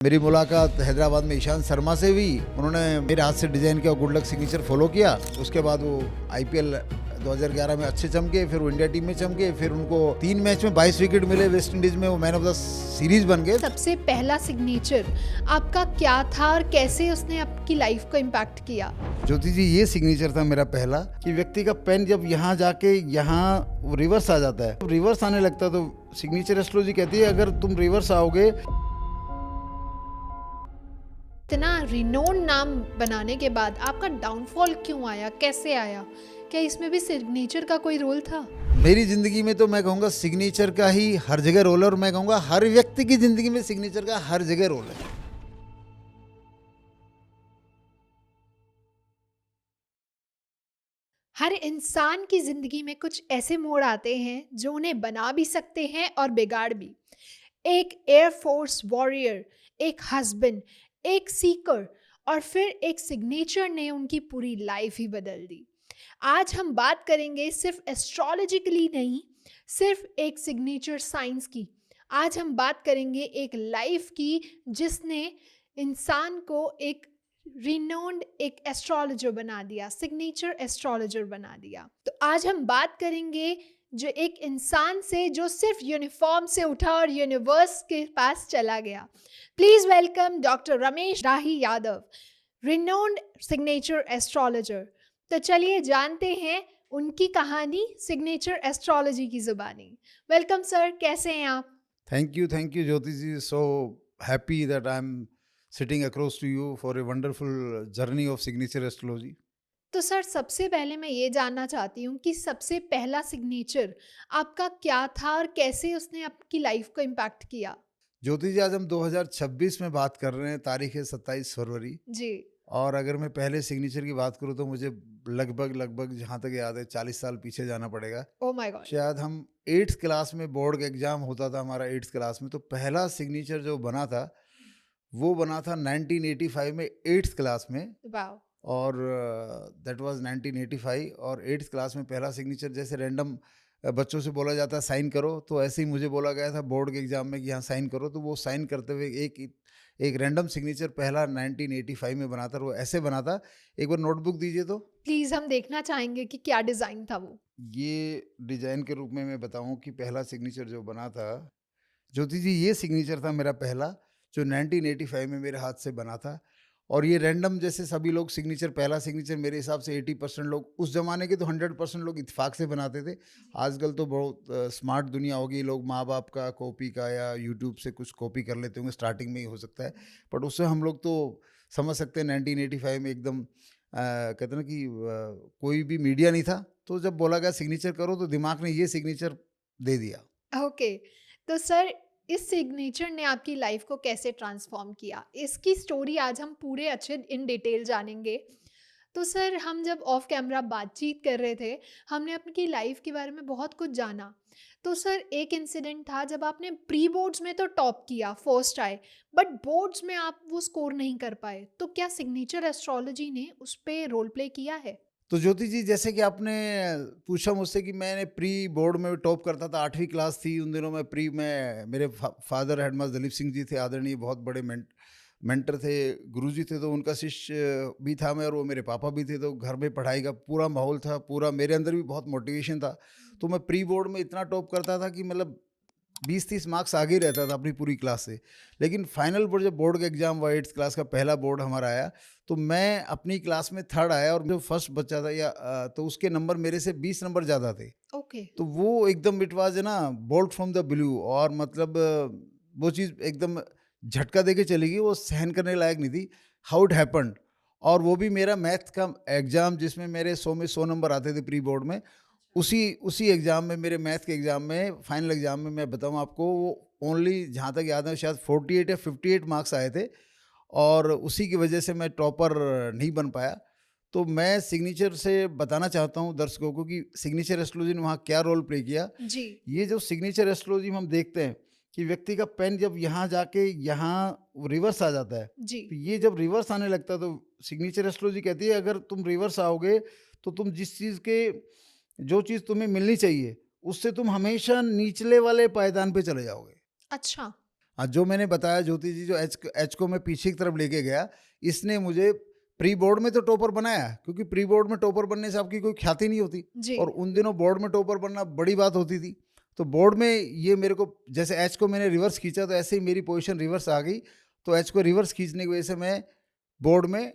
मेरी मुलाकात हैदराबाद में ईशांत शर्मा से हुई। उन्होंने मेरे हाथ से डिजाइन किया, गुड लक सिग्नेचर फॉलो किया। उसके बाद वो आईपीएल 2011 में अच्छे चमके, फिर वो इंडिया टीम में चमके, फिर उनको 3 मैच में 22 विकेट मिले। वेस्ट इंडीज में वो मैन ऑफ द सीरीज बन गए। सबसे पहला सिग्नेचर आपका क्या था और कैसे उसने आपकी लाइफ को इम्पैक्ट किया? ज्योति जी, ये सिग्नेचर था मेरा पहला कि व्यक्ति का पेन जब यहाँ जाके यहाँ रिवर्स आ जाता है, रिवर्स आने लगता है, तो सिग्नेचर एस्ट्रोलॉजी कहती है अगर तुम रिवर्स आओगे। इतना रिनोन्ड नाम बनाने के बाद आपका डाउनफॉल क्यों आया, कैसे आया? क्या इसमें भी सिग्नेचर का कोई रोल था? मेरी जिंदगी में तो मैं कहूँगा सिग्नेचर का ही हर जगह रोल है, और मैं कहूँगा हर व्यक्ति की जिंदगी में सिग्नेचर का हर जगह रोल है। हर इंसान की जिंदगी में कुछ ऐसे मोड़ आते हैं जो उन्हें बना भी सकते हैं और बिगाड़ भी। एक एयरफोर्स वॉरियर, एक हस्बैंड, एक सीकर और फिर एक सिग्नेचर ने उनकी पूरी लाइफ ही बदल दी। आज हम बात करेंगे सिर्फ एस्ट्रोलॉजिकली नहीं, सिर्फ एक सिग्नेचर साइंस की। आज हम बात करेंगे एक लाइफ की जिसने इंसान को एक रिनोन्ड एक एस्ट्रोलॉजर बना दिया, सिग्नेचर एस्ट्रोलॉजर बना दिया। तो आज हम बात करेंगे जो एक इंसान से जो सिर्फ यूनिफॉर्म से उठा और यूनिवर्स के पास चला गया। Please welcome doctor Ramesh Rahi Yadav, renowned signature astrologer. तो चलिए जानते हैं उनकी कहानी सिग्नेचर एस्ट्रोलॉजी की जुबानी। वेलकम सर, कैसे हैं आप? Thank you Jyoti ji. So happy that I am sitting across to you for a wonderful journey of signature astrology. तो सर, सबसे पहले मैं ये जानना चाहती हूँ कि सबसे पहला सिग्नेचर आपका क्या था और कैसे उसने आपकी लाइफ को इम्पैक्ट किया? ज्योति जी, आज हम 2026 में बात कर रहे हैं, तारीख है 27 फरवरी जी। और अगर मैं पहले सिग्नेचर की बात करूँ तो मुझे लगभग जहाँ तक याद है 40 साल पीछे जाना पड़ेगा। Oh my God. शायद हम 8th क्लास में, बोर्ड का एग्जाम होता था हमारा 8th क्लास में, तो पहला सिग्नेचर जो बना था वो बना था 1985 में 8th क्लास में। वाओ। और दैट वाज 1985। और 8th क्लास में पहला सिग्नेचर, जैसे रैंडम बच्चों से बोला जाता है साइन करो, तो ऐसे ही मुझे बोला गया था बोर्ड के एग्जाम में कि यहाँ साइन करो। तो वो साइन करते हुए एक रैंडम सिग्नेचर पहला 1985 में बना था। वो ऐसे बना था, एक बार नोटबुक दीजिए तो। प्लीज, हम देखना चाहेंगे कि क्या डिजाइन था वो। ये डिजाइन के रूप में मैं बताऊं कि पहला सिग्नेचर जो बना था ज्योति जी, ये सिग्नेचर था मेरा पहला जो 1985 में मेरे हाथ से बना था। और ये रैंडम, जैसे सभी लोग सिग्नेचर, पहला सिग्नेचर मेरे हिसाब से 80% लोग, उस ज़माने के तो 100% लोग इत्तेफाक से बनाते थे। आजकल तो बहुत स्मार्ट दुनिया हो गई, लोग माँ बाप का कॉपी का या यूट्यूब से कुछ कॉपी कर लेते होंगे, स्टार्टिंग में ही हो सकता है। बट उससे हम लोग तो समझ सकते हैं 1985 में एकदम कहते हैं ना कि कोई भी मीडिया नहीं था, तो जब बोला गया सिग्नेचर करो तो दिमाग ने ये सिग्नेचर दे दिया। ओके। तो सर, इस सिग्नेचर ने आपकी लाइफ को कैसे ट्रांसफॉर्म किया, इसकी स्टोरी आज हम पूरे अच्छे इन डिटेल जानेंगे। तो सर, हम जब ऑफ कैमरा बातचीत कर रहे थे, हमने आपकी लाइफ के बारे में बहुत कुछ जाना। तो सर, एक इंसिडेंट था जब आपने प्री बोर्ड्स में तो टॉप किया, फर्स्ट आए, बट बोर्ड्स में आप वो स्कोर नहीं कर पाए। तो क्या सिग्नेचर एस्ट्रोलॉजी ने उस पर रोल प्ले किया है? तो ज्योति जी, जैसे कि आपने पूछा मुझसे कि मैंने प्री बोर्ड में टॉप करता था, 8वीं क्लास थी उन दिनों में मेरे फादर हेडमास्टर दलीप सिंह जी थे, आदरणीय, बहुत बड़े मेंटर थे, गुरुजी थे, तो उनका शिष्य भी था मैं, और वो मेरे पापा भी थे। तो घर में पढ़ाई का पूरा माहौल था, पूरा मेरे अंदर भी बहुत मोटिवेशन था। तो मैं प्री बोर्ड में इतना टॉप करता था कि मतलब 20-30 मार्क्स आगे ही रहता था अपनी पूरी क्लास से। लेकिन फाइनल बोर्ड, जब बोर्ड का एग्जाम हुआ, 8th क्लास का पहला बोर्ड हमारा आया, तो मैं अपनी क्लास में 3rd आया, और जो फर्स्ट बच्चा था तो उसके नंबर मेरे से 20 नंबर ज़्यादा थे। ओके। तो वो एकदम इट वाज ना बोल्ट फ्रॉम द ब्लू, और मतलब वो चीज़ एकदम झटका दे के चली गई, वो सहन करने लायक नहीं थी। How it happened. और वो भी मेरा मैथ का एग्ज़ाम, जिसमें मेरे 100 में 100 नंबर आते थे प्री बोर्ड में, उसी एग्ज़ाम में, मेरे मैथ के एग्ज़ाम में, फाइनल एग्ज़ाम में, मैं बताऊं आपको, वो ओनली, जहाँ तक याद है, शायद 48 या 58 मार्क्स आए थे, और उसी की वजह से मैं टॉपर नहीं बन पाया। तो मैं सिग्नेचर से बताना चाहता हूँ दर्शकों को कि सिग्नेचर एस्ट्रोलॉजी ने वहाँ क्या रोल प्ले किया। जी। ये जो सिग्नेचर एस्ट्रोलॉजी में हम देखते हैं कि व्यक्ति का पेन जब यहाँ जाके यहाँ रिवर्स आ जाता है, जी। तो ये जब रिवर्स आने लगता है, तो सिग्नेचर एस्ट्रोलॉजी कहती है अगर तुम रिवर्स आओगे तो तुम जो चीज़ तुम्हें मिलनी चाहिए उससे तुम हमेशा निचले वाले पायदान पे चले जाओगे। अच्छा। हाँ, जो मैंने बताया ज्योति जी, जो एच को मैं पीछे की तरफ लेके गया, इसने मुझे प्री बोर्ड में तो टॉपर बनाया, क्योंकि प्री बोर्ड में टॉपर बनने से आपकी कोई ख्याति नहीं होती, जी। और उन दिनों बोर्ड में टॉपर बनना बड़ी बात होती थी। तो बोर्ड में ये मेरे को, जैसे एच को मैंने रिवर्स खींचा तो ऐसे ही मेरी पोजीशन रिवर्स आ गई, तो एच को रिवर्स खींचने की वजह से मैं बोर्ड में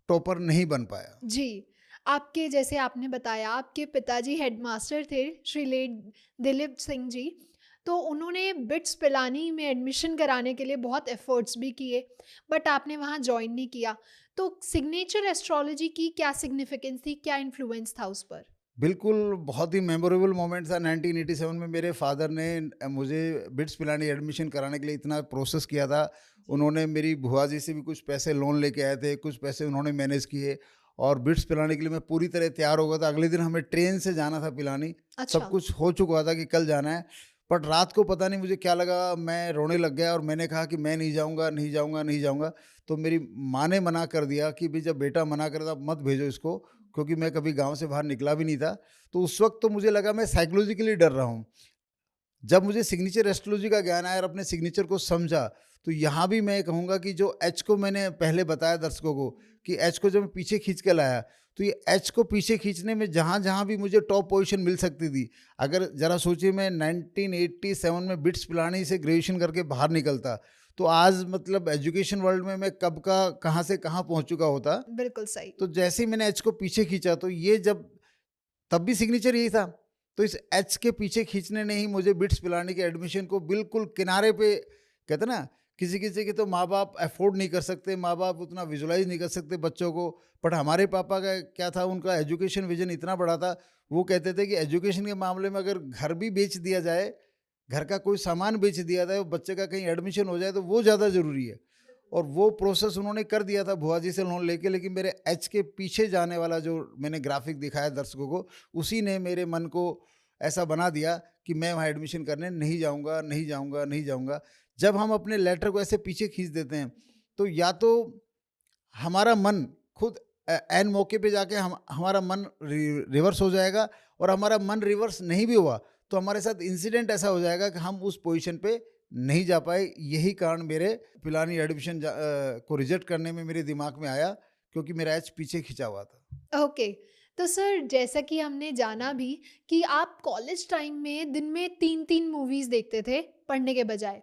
टॉपर नहीं बन पाया। जी। आपके, जैसे आपने बताया, आपके पिताजी हेडमास्टर थे श्री दिलीप सिंह जी। तो उन्होंने बिट्स पिलानी में एडमिशन कराने के लिए बहुत एफर्ट्स भी किए, बट आपने वहाँ जॉइन नहीं किया। तो सिग्नेचर एस्ट्रोलॉजी की क्या सिग्निफिकेंस थी, क्या इन्फ्लुएंस था उस पर? बिल्कुल, बहुत ही मेमोरेबल मोमेंट था। 1987 में मेरे फादर ने मुझे बिट्स पिलानी एडमिशन कराने के लिए इतना प्रोसेस किया था। उन्होंने मेरी बुआ जी से भी कुछ पैसे लोन लेके आए थे, कुछ पैसे उन्होंने मैनेज किए, और बिट्स पिलाने के लिए मैं पूरी तरह तैयार हो गया था। अगले दिन हमें ट्रेन से जाना था पिलानी, सब अच्छा। कुछ हो चुका था कि कल जाना है। बट रात को पता नहीं मुझे क्या लगा, मैं रोने लग गया और मैंने कहा कि मैं नहीं जाऊँगा, नहीं जाऊँगा, नहीं जाऊँगा। तो मेरी माँ ने मना कर दिया कि भई जब बेटा मना करे तो मत भेजो इसको, क्योंकि मैं कभी गाँव से बाहर निकला भी नहीं था। तो उस वक़्त तो मुझे लगा मैं साइकोलॉजिकली डर रहा हूँ। जब मुझे सिग्नेचर एस्ट्रोलॉजी का ज्ञान आया और अपने सिग्नेचर को समझा, तो यहाँ भी मैं कहूँगा कि जो एच को मैंने पहले बताया दर्शकों को कि एच को जब मैं पीछे खींच के लाया, तो ये एच को पीछे खींचने में जहाँ-जहाँ भी मुझे टॉप पोज़ीशन मिल सकती थी, अगर ज़रा सोचिए मैं 1987 में बिट्स पिलानी से ग्रेजुएशन करके बाहर निकलता, तो आज मतलब एजुकेशन वर्ल्ड में मैं कब का कहाँ से कहाँ पहुँच चुका होता। बिल्कुल सही। तो जैसे ही मैंने एच को पीछे खींचा, तो ये जब तब भी सिग्नेचर यही था। तो इस एच के पीछे खींचने ने ही मुझे बिट्स पिलानी के एडमिशन को बिल्कुल किनारे पे, कहते हैं ना, किसी-किसी के तो माँ-बाप अफ़ोर्ड नहीं कर सकते, माँ-बाप उतना विजुअलाइज़ नहीं कर सकते बच्चों को। बट हमारे पापा का क्या था, उनका एजुकेशन विज़न इतना बड़ा था, वो कहते थे कि एजुकेशन के मामले में अगर घर भी बेच दिया जाए, घर का कोई सामान बेच दिया जाए, बच्चे का कहीं एडमिशन हो जाए तो वो ज़्यादा ज़रूरी है। और वो प्रोसेस उन्होंने कर दिया था बुआ जी से लोन लेके, लेकिन मेरे एच के पीछे जाने वाला जो मैंने ग्राफिक दिखाया दर्शकों को, उसी ने मेरे मन को ऐसा बना दिया कि मैं वहाँ एडमिशन करने नहीं जाऊँगा, नहीं जाऊँगा, नहीं जाऊँगा। जब हम अपने लेटर को ऐसे पीछे खींच देते हैं, तो या तो हमारा मन खुद ऐन मौके पे जाके हमारा मन रिवर्स हो जाएगा, और हमारा मन रिवर्स नहीं भी हुआ तो हमारे साथ इंसिडेंट ऐसा हो जाएगा कि हम उस पोजीशन पे नहीं जा पाए। यही कारण मेरे पिलानी एडमिशन को रिजेक्ट करने में मेरे दिमाग में आया, क्योंकि मेरा एच पीछे खिंचा हुआ था। ओके। तो सर, जैसा कि हमने जाना भी कि आप कॉलेज टाइम में दिन में 3-3 मूवीज़ देखते थे पढ़ने के बजाय।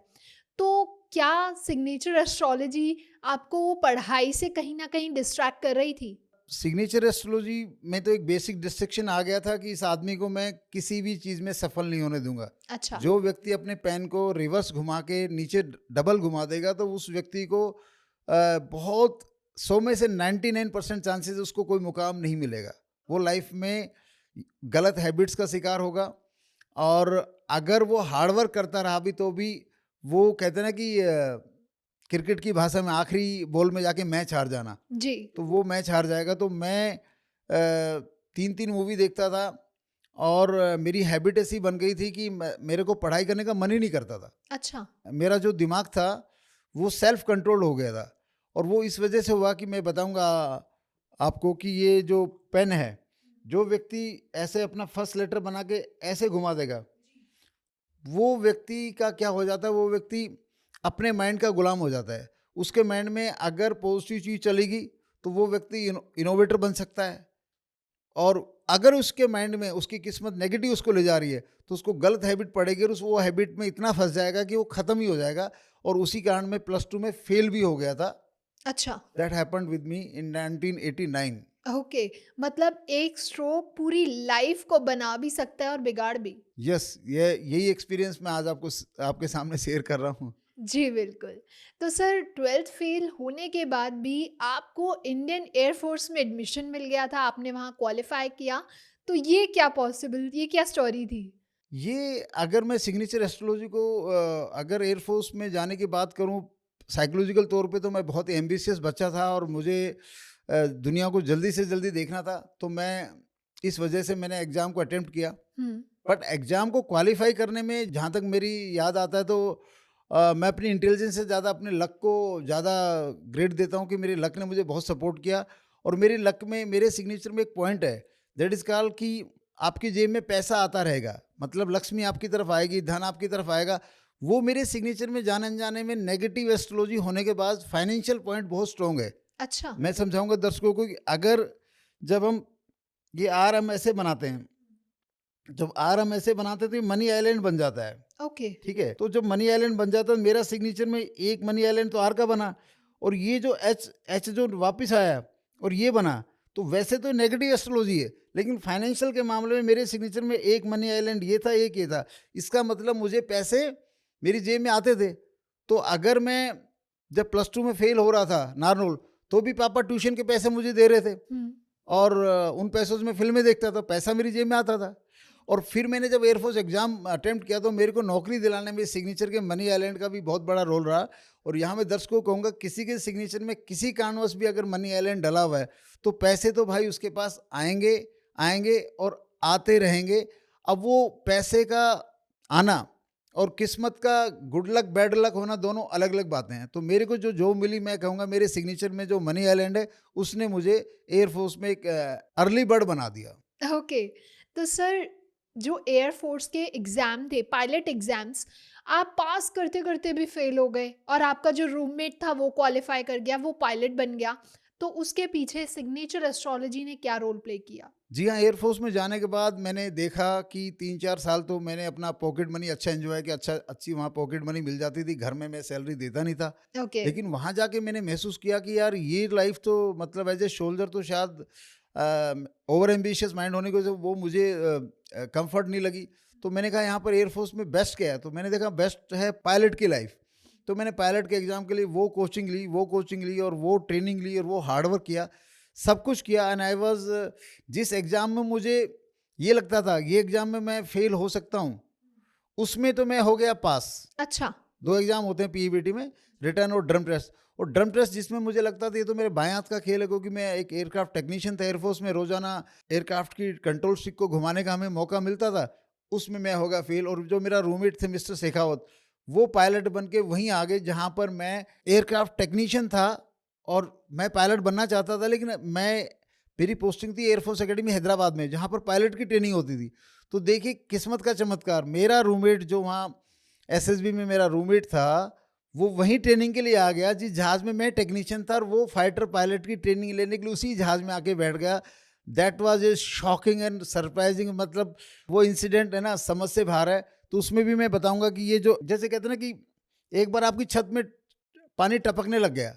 तो क्या सिग्नेचर एस्ट्रोलॉजी आपको पढ़ाई से कहीं न कहीं डिस्ट्रैक्ट कर रही थी? सिग्नेचर एस्ट्रोलॉजी में तो एक बेसिक डिस्ट्रक्शन आ गया था कि इस आदमी को मैं किसी भी चीज़ में सफल नहीं होने दूंगा। अच्छा। जो व्यक्ति अपने पेन को रिवर्स घुमा के नीचे डबल घुमा देगा, तो उस व्यक्ति को बहुत 100 में से 99% चांसेस उसको कोई मुकाम नहीं मिलेगा। वो लाइफ में गलत हैबिट्स का शिकार होगा, और अगर वो हार्ड वर्क करता रहा भी तो भी, वो कहते हैं ना कि क्रिकेट की भाषा में आखिरी बॉल में जाके मैच हार जाना, जी। तो वो मैच हार जाएगा। तो मैं 3-3 मूवी देखता था, और मेरी हैबिट ऐसी बन गई थी कि मेरे को पढ़ाई करने का मन ही नहीं करता था। अच्छा। मेरा जो दिमाग था वो सेल्फ कंट्रोल हो गया था, और वो इस वजह से हुआ कि मैं बताऊंगा आपको कि ये जो पेन है, जो व्यक्ति ऐसे अपना फर्स्ट लेटर बना के ऐसे घुमा देगा, वो व्यक्ति का क्या हो जाता है, वो व्यक्ति अपने माइंड का गुलाम हो जाता है। उसके माइंड में अगर पॉजिटिव चीज़ चलेगी तो वो व्यक्ति इनोवेटर बन सकता है, और अगर उसके माइंड में उसकी किस्मत नेगेटिव उसको ले जा रही है तो उसको गलत हैबिट पड़ेगी, और उस वो हैबिट में इतना फंस जाएगा कि वो ख़त्म ही हो जाएगा। और उसी कारण मैं +2 में फेल भी हो गया था। अच्छा। That happened with me in 1989। Okay. मतलब एक स्ट्रोक पूरी लाइफ को बना भी सकता है और बिगाड़ भी। यस, ये यही एक्सपीरियंस मैं आज आपके सामने शेयर कर रहा हूँ। जी, बिल्कुल। तो सर, 12th फेल होने के बाद भी आपको इंडियन एयर फ़ोर्स में एडमिशन मिल गया था, आपने वहाँ क्वालिफ़ाई किया। तो ये क्या पॉसिबल, ये क्या स्टोरी थी? ये अगर मैं सिग्नेचर एस्ट्रोलॉजी को अगर एयरफोर्स में जाने की बात करूं, साइकोलॉजिकल तौर पे तो मैं बहुत एम्बिशियस बच्चा था, और मुझे दुनिया को जल्दी से जल्दी देखना था। तो मैं इस वजह से मैंने एग्ज़ाम को अटेम्प्ट किया। हुँ। बट एग्ज़ाम को क्वालिफाई करने में जहाँ तक मेरी याद आता है, तो मैं अपनी इंटेलिजेंस से ज़्यादा अपने लक को ज़्यादा ग्रेड देता हूँ कि मेरे लक ने मुझे बहुत सपोर्ट किया। और मेरे लक में, मेरे सिग्नेचर में एक पॉइंट है, दैट इज़ कॉल्ड कि आपकी जेब में पैसा आता रहेगा, मतलब लक्ष्मी आपकी तरफ आएगी, धन आपकी तरफ आएगा। वो मेरे सिग्नेचर में जाने अनजाने में नेगेटिव एस्ट्रोलॉजी होने के बाद फाइनेंशियल पॉइंट बहुत स्ट्रॉन्ग है। अच्छा। मैं समझाऊंगा दर्शकों को कि अगर जब हम ये आर हम ऐसे बनाते हैं, जब आर हम ऐसे बनाते हैं तो ये मनी आइलैंड बन जाता है। ओके। ठीक है, तो जब मनी आइलैंड बन जाता है, मेरा सिग्नेचर में एक मनी आइलैंड तो आर का बना, और ये जो एच एच जो वापस आया और ये बना, तो वैसे तो नेगेटिव एस्ट्रोलॉजी है, लेकिन फाइनेंशियल के मामले में मेरे सिग्नेचर में एक मनी आइलैंड ये था, एक ये था। इसका मतलब मुझे पैसे मेरी जेब में आते थे। तो अगर मैं जब +2 में फेल हो रहा था नारनौल, तो भी पापा ट्यूशन के पैसे मुझे दे रहे थे, और उन पैसों से मैं फिल्में देखता था, पैसा मेरी जेब में आता था। और फिर मैंने जब एयरफोर्स एग्जाम अटेम्प्ट किया तो मेरे को नौकरी दिलाने में सिग्नेचर के मनी आइलैंड का भी बहुत बड़ा रोल रहा। और यहाँ मैं दर्शकों को कहूँगा, किसी के सिग्नेचर में किसी कारणवश भी अगर मनी आइलैंड डला हुआ है, तो पैसे तो भाई उसके पास आएंगे आएंगे और आते रहेंगे। अब वो पैसे का आना और किस्मत का गुड लक बैड लक होना दोनों अलग अलग बातें हैं। तो मेरे को जो जॉब मिली, मैं कहूँगा मेरे सिग्नेचर में जो मनी आइलैंड है, उसने मुझे एयरफोर्स में एक अर्ली बर्ड बना दिया। ओके। तो सर, जो एयर फोर्स के एग्ज़ाम थे, पायलट एग्ज़ाम्स, आप पास करते करते भी फेल हो गए और आपका जो रूममेट था वो क्वालिफाई कर गया, वो पायलट बन गया। तो उसके पीछे सिग्नेचर एस्ट्रोलॉजी ने क्या रोल प्ले किया? जी हाँ, एयरफोर्स में जाने के बाद मैंने देखा कि 3-4 साल तो मैंने अपना पॉकेट मनी अच्छा एंजॉय किया, अच्छी वहाँ पॉकेट मनी मिल जाती थी, घर में मैं सैलरी देता नहीं था। ओके। लेकिन वहाँ जाके मैंने महसूस किया कि यार ये लाइफ तो मतलब एज ए सोल्जर तो शायद ओवर एम्बिशियस माइंड होने की वजह से वो मुझे कंफर्ट नहीं लगी। तो मैंने कहा यहाँ पर एयरफोर्स में बेस्ट क्या है, तो मैंने देखा बेस्ट है पायलट की लाइफ। तो मैंने पायलट के एग्ज़ाम के लिए वो कोचिंग ली और वो ट्रेनिंग ली और वो हार्डवर्क किया, सब कुछ किया। एंड आई वाज, जिस एग्ज़ाम में मुझे ये लगता था ये एग्ज़ाम में मैं फेल हो सकता हूँ, उसमें तो मैं हो गया पास। अच्छा। 2 एग्ज़ाम होते हैं पीईबीटी में, रिटन और ड्रम टेस्ट। और ड्रम टेस्ट जिसमें मुझे लगता था ये तो मेरे बाएं हाथ का खेल है, क्योंकि मैं एक एयरक्राफ्ट टेक्नीशियन था एयरफोर्स में, रोजाना एयरक्राफ्ट की कंट्रोल स्टिक को घुमाने का हमें मौका मिलता था, उसमें मैं हो गया फेल। और जो मेरा रूममेट थे मिस्टर शेखावत, वो पायलट बन के वहीं आ गए जहाँ पर मैं एयरक्राफ्ट टेक्नीशियन था और मैं पायलट बनना चाहता था। लेकिन मेरी पोस्टिंग थी एयरफोर्स एकेडमी हैदराबाद में, जहाँ पर पायलट की ट्रेनिंग होती थी। तो देखिए किस्मत का चमत्कार, मेरा रूममेट जो वहाँ एसएसबी में मेरा रूममेट था, वो वहीं ट्रेनिंग के लिए आ गया जिस जहाज़ में मैं टेक्नीशियन था, और वो फाइटर पायलट की ट्रेनिंग लेने के लिए उसी जहाज़ में आके बैठ गया। That was a shocking and surprising, मतलब वो इंसिडेंट है ना, समझ से बाहर है। तो उसमें भी मैं बताऊंगा कि ये जो जैसे कहते हैं ना कि एक बार आपकी छत में पानी टपकने लग गया,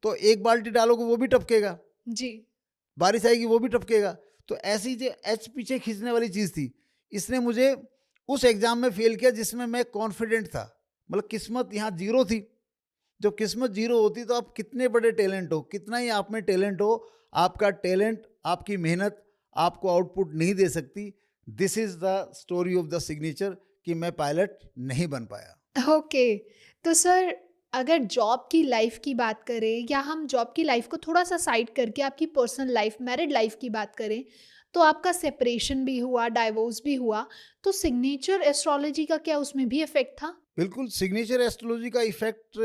तो एक बाल्टी डालोगे वो भी टपकेगा, जी। बारिश आएगी वो भी टपकेगा। तो ऐसी जो एच पीछे खींचने वाली चीज़ थी, इसने मुझे उस एग्ज़ाम में फेल किया जिसमें मैं कॉन्फिडेंट था। मतलब किस्मत यहाँ जीरो थी। जब किस्मत जीरो होती तो आप कितने बड़े टैलेंट हो, कितना ही आप में टैलेंट हो, आपका टैलेंट, आपकी मेहनत आपको आउटपुट नहीं दे सकती। This is the story of the signature कि मैं पायलट नहीं बन पाया। ओके। तो सर, अगर जॉब की लाइफ की बात करें, या हम जॉब की लाइफ को थोड़ा सा साइड करके आपकी पर्सनल लाइफ, मैरिड लाइफ की बात करें, तो आपका सेपरेशन भी हुआ, डाइवोर्स भी हुआ, तो सिग्नेचर एस्ट्रोलॉजी का क्या उसमें भी इफेक्ट था? बिल्कुल, सिग्नेचर एस्ट्रोलॉजी का इफेक्ट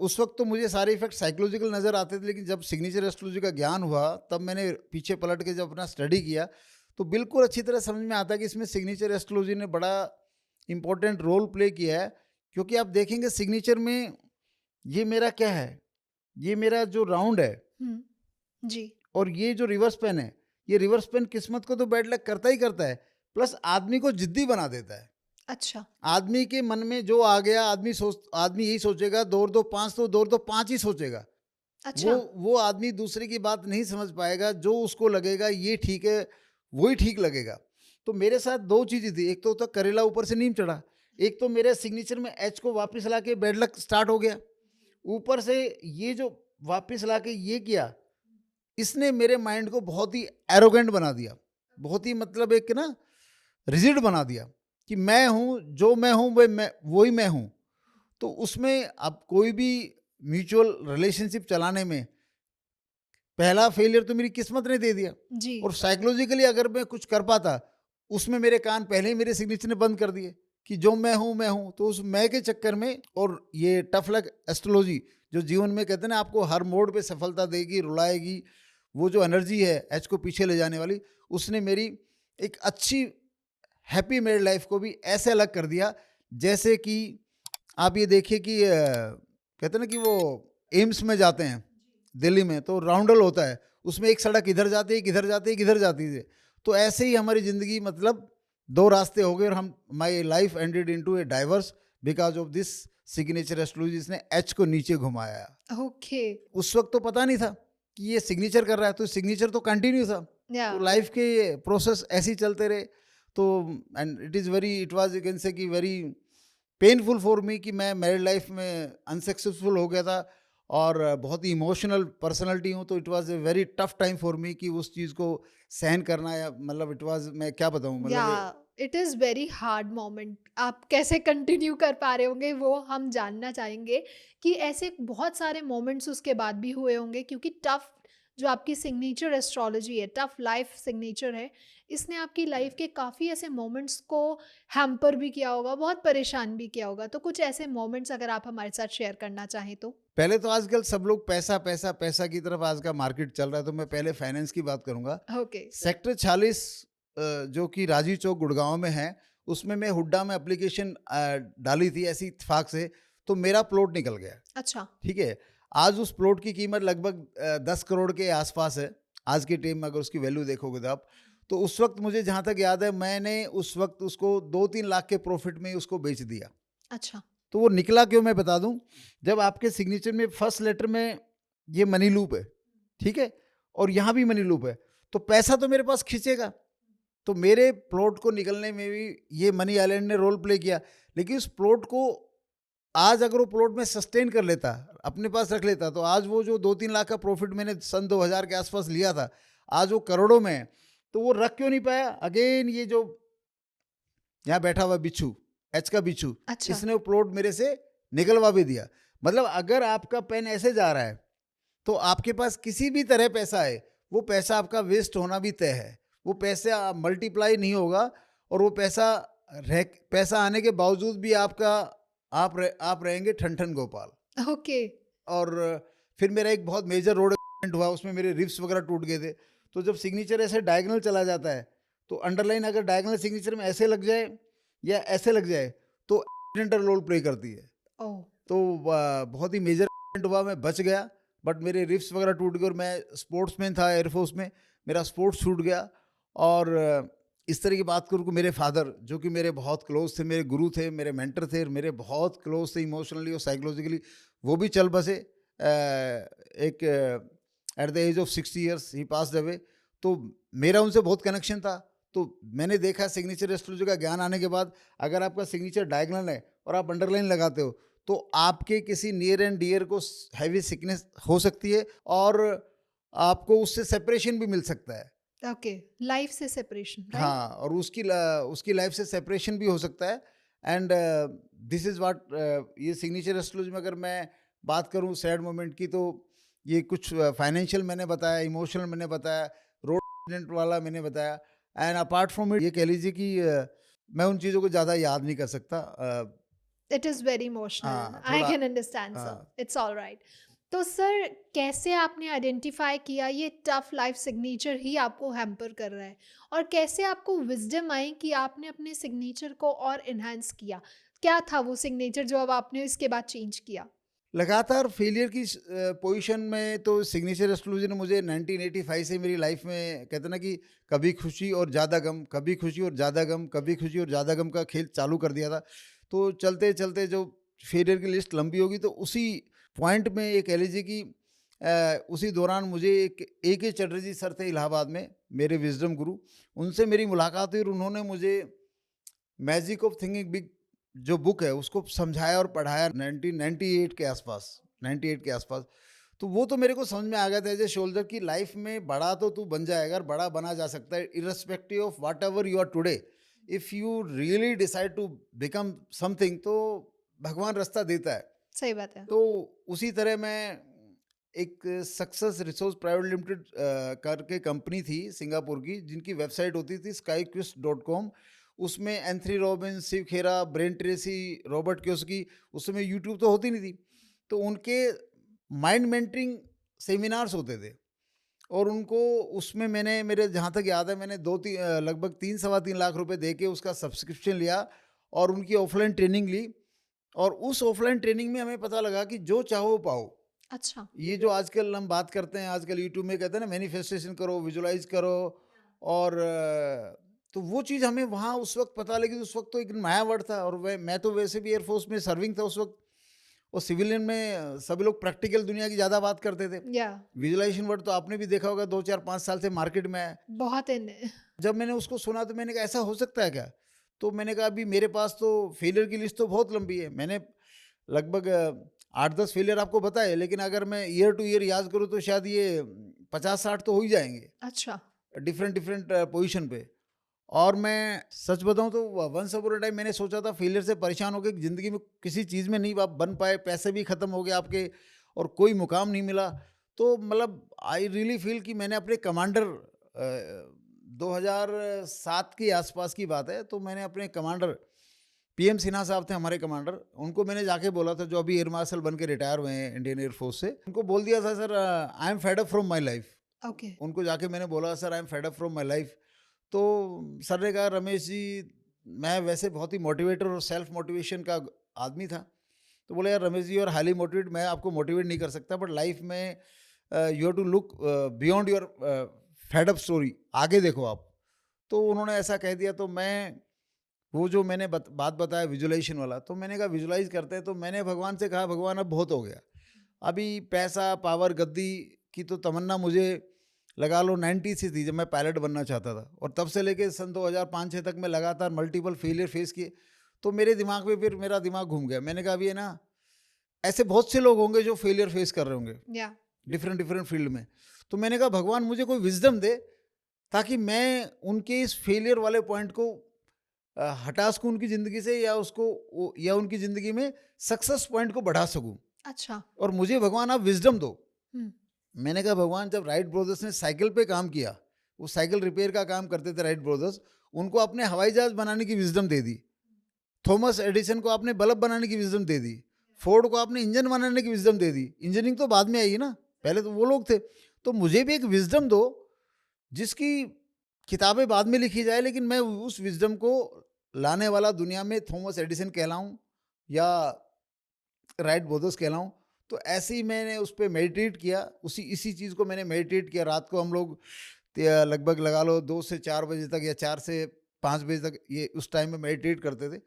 उस वक्त तो मुझे सारे इफेक्ट साइकोलॉजिकल नज़र आते थे, लेकिन जब सिग्नेचर एस्ट्रोलॉजी का ज्ञान हुआ तब मैंने पीछे पलट के जब अपना स्टडी किया, तो बिल्कुल अच्छी तरह समझ में आता है कि इसमें सिग्नेचर एस्ट्रोलॉजी ने बड़ा इम्पोर्टेंट रोल प्ले किया है। क्योंकि आप देखेंगे सिग्नेचर में ये मेरा क्या है, ये मेरा जो राउंड है जी। और ये जो रिवर्स पेन है, ये रिवर्स पेन किस्मत को तो बैड लक करता ही करता है, प्लस आदमी को जिद्दी बना देता है। अच्छा। आदमी के मन में जो आ गया, आदमी यही सोचेगा, दौड़ दो 5 तो दौड़ दो 5 ही सोचेगा। अच्छा। वो आदमी दूसरे की बात नहीं समझ पाएगा, जो उसको लगेगा ये ठीक है वही ठीक लगेगा। तो मेरे साथ 2 चीज़ें थी, एक तो होता करेला ऊपर से नीम चढ़ा, एक तो मेरे सिग्नेचर में एच को वापस ला के बैड लक स्टार्ट हो गया, ऊपर से ये जो वापस ला के ये किया, इसने मेरे माइंड को बहुत ही एरोगेंट बना दिया, बहुत ही मतलब एक ना रिजिड बना दिया कि मैं हूँ, जो मैं हूँ वही मैं हूँ। तो उसमें अब कोई भी म्यूचुअल रिलेशनशिप चलाने में पहला फेलियर तो मेरी किस्मत ने दे दिया, जी। और साइकोलॉजिकली अगर मैं कुछ कर पाता, उसमें मेरे कान पहले ही मेरे सिग्नेचर ने बंद कर दिए कि जो मैं हूँ। तो उस मैं के चक्कर में, और ये टफ लक एस्ट्रोलॉजी जो जीवन में कहते हैं ना आपको हर मोड़ पे सफलता देगी, रुलाएगी, वो जो एनर्जी है एच को पीछे ले जाने वाली, उसने मेरी एक अच्छी हैप्पी मैरिड लाइफ को भी ऐसे अलग कर दिया जैसे कि आप ये देखिए कि कहते हैं ना कि वो एम्स में जाते हैं दिल्ली में, तो राउंडल होता है, उसमें एक सड़क इधर जाती है, एक इधर जाती है, एक इधर जाती है। तो ऐसे ही हमारी ज़िंदगी मतलब दो रास्ते हो गए, और हम my life ended into a diverse because of this signature astrology. इसने एच को नीचे घुमाया। ओके। उस वक्त तो पता नहीं था कि ये सिग्नेचर कर रहा है, तो सिग्नेचर तो कंटिन्यू था। या तो लाइफ के प्रोसेस ऐसे ही चलते रहे। तो and it is very, it was you can say कि वेरी पेनफुल फॉर मी कि मैं मैरिड लाइफ में अनसक्सेसफुल हो गया था, और बहुत ही इमोशनल पर्सनालिटी हूँ, तो it was a very tough time for me कि उस चीज़ को सहन करना, या मतलब इट वाज, मैं क्या बताऊँ या मतलब। It is very hard moment. आप कैसे कंटिन्यू कर पा रहे होंगे वो हम जानना चाहेंगे कि ऐसे बहुत सारे मोमेंट्स उसके बाद भी हुए होंगे, क्योंकि टफ जो आपकी सिग्नेचर एस्ट्रोलॉजी है, टफ लाइफ सिग्नेचर है, इसने आपकी लाइफ के काफ़ी ऐसे मोमेंट्स को हैम्पर भी किया होगा, बहुत परेशान भी किया होगा। तो कुछ ऐसे मोमेंट्स अगर आप हमारे साथ शेयर करना चाहें तो? पहले तो आजकल सब लोग पैसा पैसा पैसा की तरफ आज का मार्केट चल रहा है, तो मैं पहले फाइनेंस की बात करूंगा। ओके। सेक्टर 40 जो कि राजीव चौक गुड़गांव में है, उसमें मैं हुड्डा में एप्लीकेशन डाली थी ऐसी इत्तेफाक से, तो मेरा प्लॉट निकल गया। अच्छा। ठीक है। आज उस प्लॉट की कीमत लगभग 10 करोड़ के आसपास है आज के टाइम में, अगर उसकी वैल्यू देखोगे तो आप। तो उस वक्त मुझे जहाँ तक याद है, मैंने उस वक्त उसको 2-3 लाख के प्रॉफिट में ही उसको बेच दिया। अच्छा। तो वो निकला क्यों, मैं बता दूं। जब आपके सिग्नेचर में फर्स्ट लेटर में ये मनी लूप है, ठीक है, और यहाँ भी मनी लूप है, तो पैसा तो मेरे पास खींचेगा। तो मेरे प्लॉट को निकलने में भी ये मनी आइलैंड ने रोल प्ले किया। लेकिन उस प्लॉट को आज अगर वो प्लॉट में सस्टेन कर लेता, अपने पास रख लेता, तो आज वो जो 2-3 लाख का प्रॉफिट मैंने सन 2000 के आसपास लिया था, आज वो करोड़ों में है। तो वो रख क्यों नहीं पाया। अगेन ये जो यहाँ बैठा हुआ बिच्छू, एच का बिच्छू, अच्छा। इसने वो प्लॉट मेरे से निकलवा भी दिया। मतलब अगर आपका पेन ऐसे जा रहा है, तो आपके पास किसी भी तरह पैसा है, वो पैसा आपका वेस्ट होना भी तय है। वो पैसा मल्टीप्लाई नहीं होगा, और वो पैसा आने के बावजूद भी आप रहेंगे ठन ठन गोपाल। ओके। और फिर मेरा एक बहुत मेजर रोड एक्सीडेंट हुआ, उसमें मेरे रिब्स वगैरह टूट गए थे। तो जब सिग्नेचर ऐसे डायगोनल चला जाता है, तो अंडरलाइन अगर डायगोनल सिग्नेचर में ऐसे लग जाए या ऐसे लग जाए, तो एक्सीडेंटल रोल प्ले करती है। ओह। तो बहुत ही मेजर एक्सीडेंट हुआ, मैं बच गया, बट मेरे रिब्स वगैरह टूट गए, और मैं स्पोर्ट्समैन था एयरफोर्स में, मेरा स्पोर्ट्स छूट गया। और इस तरह की बात करूँ कि मेरे फादर, जो कि मेरे बहुत क्लोज थे, मेरे गुरु थे, मेरे मेंटर थे, और मेरे बहुत क्लोज थे इमोशनली और साइकोलॉजिकली, वो भी चल बसे। एक at the age of 60 years he passed away. तो मेरा उनसे बहुत कनेक्शन था। तो मैंने देखा सिग्नेचर एस्ट्रोलॉजी का ज्ञान आने के बाद, अगर आपका सिग्नेचर डायगोनल है और आप अंडरलाइन लगाते हो, तो आपके किसी नियर एंड डियर को हैवी सिकनेस हो सकती है, और आपको उससे सेपरेशन भी मिल सकता है। ओके। लाइफ से सेपरेशन, राइट? हाँ, और उसकी लाइफ से सेपरेशन भी हो सकता है। एंड दिस इज़ व्हाट, ये सिग्नेचर एस्ट्रोलॉजी में अगर मैं बात करूँ सैड मोमेंट की, तो ये कुछ फाइनेंशियल मैंने बताया, इमोशनल मैंने बताया, रोड एक्सीडेंट वाला मैंने बताया। एंड अपार्ट फ्रॉम इट, ये कह लीजिए कि मैं उन चीज़ों को ज़्यादा याद नहीं कर सकता। इट इज़ वेरी इमोशनल, हाँ, आई थोड़ा। कैन अंडरस्टैंड सर, हाँ। It's alright. तो सर, कैसे आपने आइडेंटिफाई किया ये टफ लाइफ सिग्नेचर ही आपको हैम्पर कर रहा है, और कैसे आपको विजडम आई कि आपने अपने सिग्नेचर को और इन्हांस किया? क्या था वो सिग्नेचर जो अब आपने इसके बाद चेंज किया? लगातार फेलियर की पोजीशन में, तो सिग्नेचर एस्ट्रोलॉजी ने मुझे 1985 से मेरी लाइफ में, कहते हैं ना कि कभी खुशी और ज़्यादा गम, कभी खुशी और ज़्यादा गम, कभी खुशी और ज़्यादा गम का खेल चालू कर दिया था। तो चलते चलते जो फेलियर की लिस्ट लंबी होगी, तो उसी पॉइंट में ये कह लीजिए कि उसी दौरान मुझे एक A.K. चटर्जी सर थे इलाहाबाद में, मेरे विजडम गुरु, उनसे मेरी मुलाकात हुई, और उन्होंने मुझे मैजिक ऑफ थिंकिंग बिग जो बुक है उसको समझाया और पढ़ाया 1998 के आसपास, 98 के आसपास। तो वो तो मेरे को समझ में आ गया था एज ए शोल्डर की लाइफ में बड़ा तो तू बन जाएगा, और बड़ा बना जा सकता है irrespective of whatever you are today. If you really decide to become something, तो भगवान रास्ता देता है। सही बात है। तो उसी तरह मैं एक सक्सेस रिसोर्स प्राइवेट लिमिटेड करके कंपनी थी सिंगापुर की, जिनकी वेबसाइट होती थी skyquest.com। उसमें एंथनी रॉबिन्स, शिव खेरा, ब्रेन ट्रेसी, रॉबर्ट क्योस्की, उस समय यूट्यूब तो होती नहीं थी, तो उनके माइंड मेंटरिंग सेमिनार्स होते थे। और उनको उसमें मैंने, मेरे जहाँ तक याद है, मैंने लगभग 3 सवा 3 लाख रुपए दे के उसका सब्सक्रिप्शन लिया, और उनकी ऑफलाइन ट्रेनिंग ली। और उस ऑफलाइन ट्रेनिंग में हमें पता लगा कि जो चाहो पाओ। अच्छा। ये जो आजकल हम बात करते हैं, आजकल यूट्यूब में कहते हैं ना, मैनिफेस्टेशन करो, विजुलाइज करो, और तो वो चीज़ हमें वहाँ उस वक्त पता लगी। उस वक्त तो एक नया वर्ड था, और मैं तो वैसे भी एयरफोर्स में सर्विंग था उस वक्त, और सिविलियन में सभी लोग प्रैक्टिकल दुनिया की ज़्यादा बात करते थे। या विजुलाइजेशन वर्ड तो आपने भी देखा होगा, 2 4 5 साल से मार्केट में है। बहुत इन जब मैंने उसको सुना तो मैंने कहा ऐसा हो सकता है क्या? तो मैंने कहा अभी मेरे पास तो फेलियर की लिस्ट तो बहुत लंबी है। मैंने लगभग 8 10 फेलियर आपको बताए, लेकिन अगर मैं ईयर टू ईयर याद करूँ तो शायद ये 50 60 तो हो ही जाएंगे, अच्छा। डिफरेंट डिफरेंट पोजीशन पे। और मैं सच बताऊं तो वंस अपॉन अ टाइम मैंने सोचा था, फेलियर से परेशान हो गए कि ज़िंदगी में किसी चीज़ में नहीं आप बन पाए, पैसे भी ख़त्म हो गए आपके, और कोई मुकाम नहीं मिला। तो मतलब आई रियली फील कि मैंने अपने कमांडर, 2007 के आसपास की बात है, तो मैंने अपने कमांडर पीएम सिन्हा साहब थे हमारे कमांडर, उनको मैंने जाके बोला था, जो अभी एयर मार्शल बन के रिटायर हुए हैं इंडियन एयरफोर्स से। उनको बोल दिया था, sir I am fed up from my life. Okay. उनको जाके मैंने बोला, sir I am fed up from my life. तो सर ने कहा, रमेश जी, मैं वैसे बहुत ही मोटिवेटर और सेल्फ मोटिवेशन का आदमी था। तो बोले, यार रमेश जी, और हाईली मोटिवेट, मैं आपको मोटिवेट नहीं कर सकता, बट लाइफ में you have to look beyond your fed up story, आगे देखो आप। तो उन्होंने ऐसा कह दिया। तो मैं वो जो मैंने बात बताया विजुलाइजेशन वाला, तो मैंने कहा विजुलाइज करते हैं। तो मैंने भगवान से कहा, भगवान अब बहुत हो गया, अभी पैसा पावर गद्दी की तो तमन्ना मुझे लगा लो 90 से थी, जब मैं पायलट बनना चाहता था, और तब से लेके सन 2005-6 तक मैं लगातार मल्टीपल फेलियर फेस किए। तो मेरे दिमाग में फिर मेरा दिमाग घूम गया। मैंने कहा अभी है ना, ऐसे बहुत से लोग होंगे जो फेलियर फेस कर रहे होंगे या डिफरेंट डिफरेंट फील्ड में। तो मैंने कहा भगवान मुझे कोई विजडम दे, ताकि मैं उनके इस फेलियर वाले पॉइंट को हटा सकूं उनकी ज़िंदगी से, या या उनकी ज़िंदगी में सक्सेस पॉइंट को बढ़ा सकूं। अच्छा। और मुझे भगवान आप विजडम दो। हम्म। मैंने कहा भगवान, जब राइट ब्रदर्स ने साइकिल पे काम किया, वो साइकिल रिपेयर का काम करते थे राइट ब्रदर्स, उनको आपने हवाई जहाज बनाने की विजडम दे दी। थॉमस एडिसन को आपने बल्ब बनाने की विजडम दे दी। फोर्ड को आपने इंजन बनाने की विजडम दे दी। इंजीनियरिंग तो बाद में आई ना, पहले तो वो लोग थे। तो मुझे भी एक विजडम दो, जिसकी किताबें बाद में लिखी जाए, लेकिन मैं उस विजडम को लाने वाला दुनिया में थॉमस एडिसन कहलाऊं या राइट ब्रदर्स कहलाऊं। तो ऐसे ही मैंने उस पर मेडिटेट किया, इसी चीज़ को मैंने मेडिटेट किया। रात को हम लोग लगभग लगा लो 2 से 4 बजे तक, या 4 से 5 बजे तक, ये उस टाइम में मेडिटेट करते थे।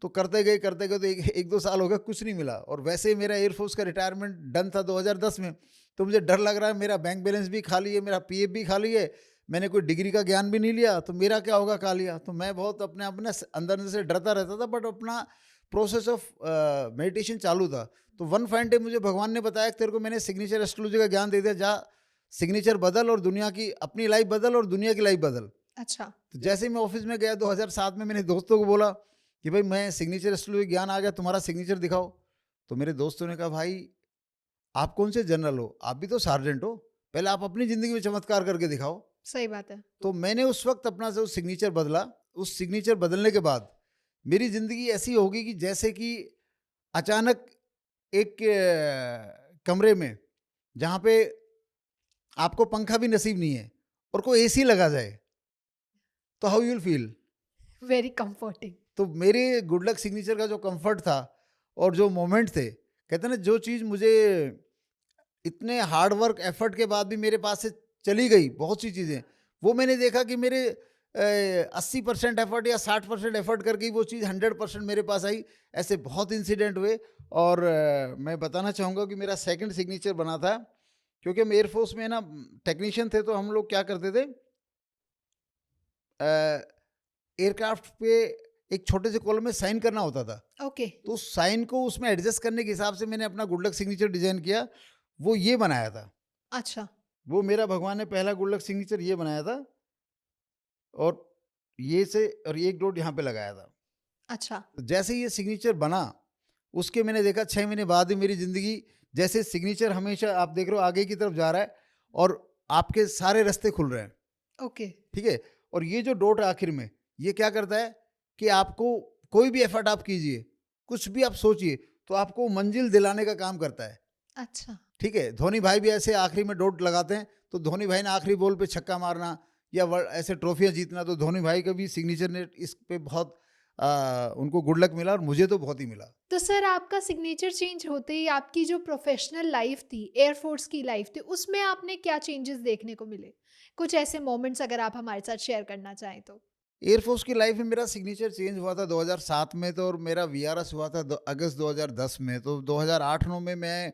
तो करते गए तो एक दो साल हो गया, कुछ नहीं मिला। और वैसे ही मेरा एयरफोर्स का रिटायरमेंट डन था 2010 में। तो मुझे डर लग रहा है, मेरा बैंक बैलेंस भी खाली है, मेरा पीएफ भी खाली है, मैंने कोई डिग्री का ज्ञान भी नहीं लिया, तो मेरा क्या होगा कालिया। तो मैं बहुत अपने आप ना अंदर से डरता रहता था, बट अपना प्रोसेस ऑफ मेडिटेशन चालू था। तो वन फाइन डे मुझे भगवान ने बताया कि तेरे को मैंने सिग्नेचर एस्ट्रोलॉजी का ज्ञान दे दिया, जा सिग्नेचर बदल और दुनिया की, अपनी लाइफ बदल और दुनिया की लाइफ बदल। अच्छा। तो जैसे ही मैं ऑफिस में गया 2007 में, मैंने दोस्तों को बोला कि भाई मैं सिग्नेचर एस्ट्रोलॉजी ज्ञान आ गया, तुम्हारा सिग्नेचर दिखाओ। तो मेरे दोस्तों ने कहा, भाई आप कौन से जनरल हो, आप भी तो सार्जेंट हो, पहले आप अपनी ज़िंदगी में चमत्कार करके दिखाओ। सही बात है। तो मैंने उस वक्त अपना जो सिग्नेचर बदला, उस सिग्नेचर बदलने के बाद मेरी ज़िंदगी ऐसी होगी कि जैसे कि अचानक एक कमरे में, जहाँ पे आपको पंखा भी नसीब नहीं है और कोई एसी लगा जाए, तो how you will feel. Very comforting. तो मेरे गुड लक सिग्नेचर का जो कंफर्ट था और जो मोमेंट थे, कहते हैं ना, जो चीज़ मुझे इतने हार्ड वर्क एफर्ट के बाद भी मेरे पास से चली गई, बहुत सी चीज़ें, वो मैंने देखा कि मेरे 80% एफर्ट या 60% एफर्ट करके वो चीज़ 100% मेरे पास आई। ऐसे बहुत इंसिडेंट हुए। और मैं बताना चाहूँगा कि मेरा सेकंड सिग्नेचर बना था, क्योंकि हम एयरफोर्स में ना टेक्नीशियन थे, तो हम लोग क्या करते थे, एयरक्राफ्ट पे एक छोटे से कॉलम में साइन करना होता था। ओके। तो उस साइन को उसमें एडजस्ट करने के हिसाब से मैंने अपना गुड लक सिग्नेचर डिज़ाइन किया, वो ये बनाया था। अच्छा। वो मेरा भगवान ने पहला गुड लक सिग्नेचर ये बनाया था, और ये से और एक डॉट यहाँ पे लगाया था। अच्छा। तो जैसे ये सिग्नेचर बना, उसके मैंने देखा 6 महीने बाद ही मेरी ज़िंदगी, जैसे सिग्नेचर हमेशा आप देख रहे हो आगे की तरफ जा रहा है और आपके सारे रास्ते खुल रहे हैं। ओके। ठीक है। और ये जो डॉट आखिर में, ये क्या करता है कि आपको कोई भी एफर्ट आप कीजिए, कुछ भी आप सोचिए, तो आपको मंजिल दिलाने का काम करता है। अच्छा। ठीक है। धोनी भाई भी ऐसे आखिरी में डॉट लगाते हैं, तो धोनी भाई ने आखिरी बॉल पे छक्का मारना या ऐसे ट्रॉफियाँ जीतना, तो धोनी भाई का भी सिग्नेचर ने इस पे बहुत उनको गुड लक मिला और मुझे तो बहुत ही मिला। तो सर आपका सिग्नेचर चेंज होते ही आपकी जो प्रोफेशनल लाइफ थी, एयरफोर्स की लाइफ थी, उसमें आपने क्या चेंजेस देखने को मिले? कुछ ऐसे मोमेंट्स अगर आप हमारे साथ शेयर करना चाहें तो? एयरफोर्स की लाइफ में मेरा सिग्नेचर चेंज हुआ था 2007 में, तो और मेरा वीआरएस हुआ था अगस्त 2010 में। तो 2008-9 में मैं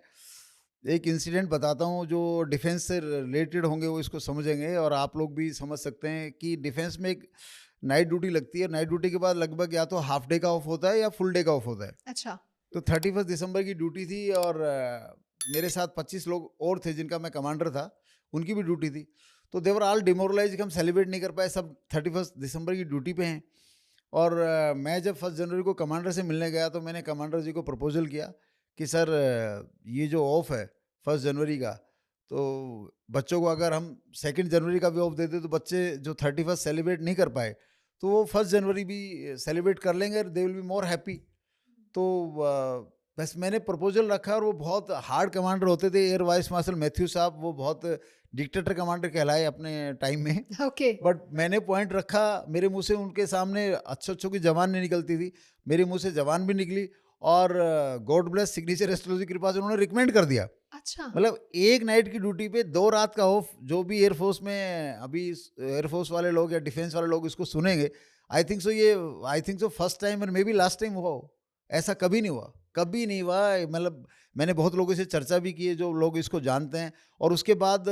एक इंसिडेंट बताता हूँ जो डिफेंस से रिलेटेड होंगे वो इसको समझेंगे, और आप लोग भी समझ सकते हैं कि डिफेंस में एक नाइट ड्यूटी लगती है। नाइट ड्यूटी के बाद लगभग या तो हाफ डे का ऑफ होता है या फुल डे का ऑफ होता है। अच्छा। तो 31 दिसंबर की ड्यूटी थी, और मेरे साथ 25 लोग और थे जिनका मैं कमांडर था, उनकी भी ड्यूटी थी। तो देवर ऑल डिमोरलाइज कि हम सेलिब्रेट नहीं कर पाए, सब 31 दिसंबर की ड्यूटी पे हैं। और मैं जब 1 जनवरी को कमांडर से मिलने गया तो मैंने कमांडर जी को प्रपोजल किया कि सर ये जो ऑफ है 1 जनवरी का, तो बच्चों को अगर हम 2 जनवरी का भी ऑफ देते तो बच्चे जो 31 सेलिब्रेट नहीं कर पाए तो वो 1 जनवरी भी सेलिब्रेट कर लेंगे, they will be more happy. तो बस मैंने प्रपोजल रखा, और वो बहुत हार्ड कमांडर होते थे, एयर वाइस मार्शल मैथ्यू साहब, वो बहुत डिक्टेटर कमांडर कहलाए अपने टाइम में। ओके। बट मैंने पॉइंट रखा, मेरे मुंह से उनके सामने अच्छों की जबान नहीं निकलती थी, मेरे मुंह से जबान भी निकली, और गॉड ब्लेस सिग्नेचर एस्ट्रोलॉजी की कृपा से उन्होंने रिकमेंड कर दिया। अच्छा। मतलब एक नाइट की ड्यूटी पे 2 रात का ऑफ, जो भी एयरफोर्स में अभी एयरफोर्स वाले लोग या डिफेंस वाले लोग इसको सुनेंगे, आई थिंक सो फर्स्ट टाइम और मे बी लास्ट टाइम हुआ हो। ऐसा कभी नहीं हुआ, कभी नहीं हुआ। मतलब मैंने बहुत लोगों से चर्चा भी की है जो लोग इसको जानते हैं। और उसके बाद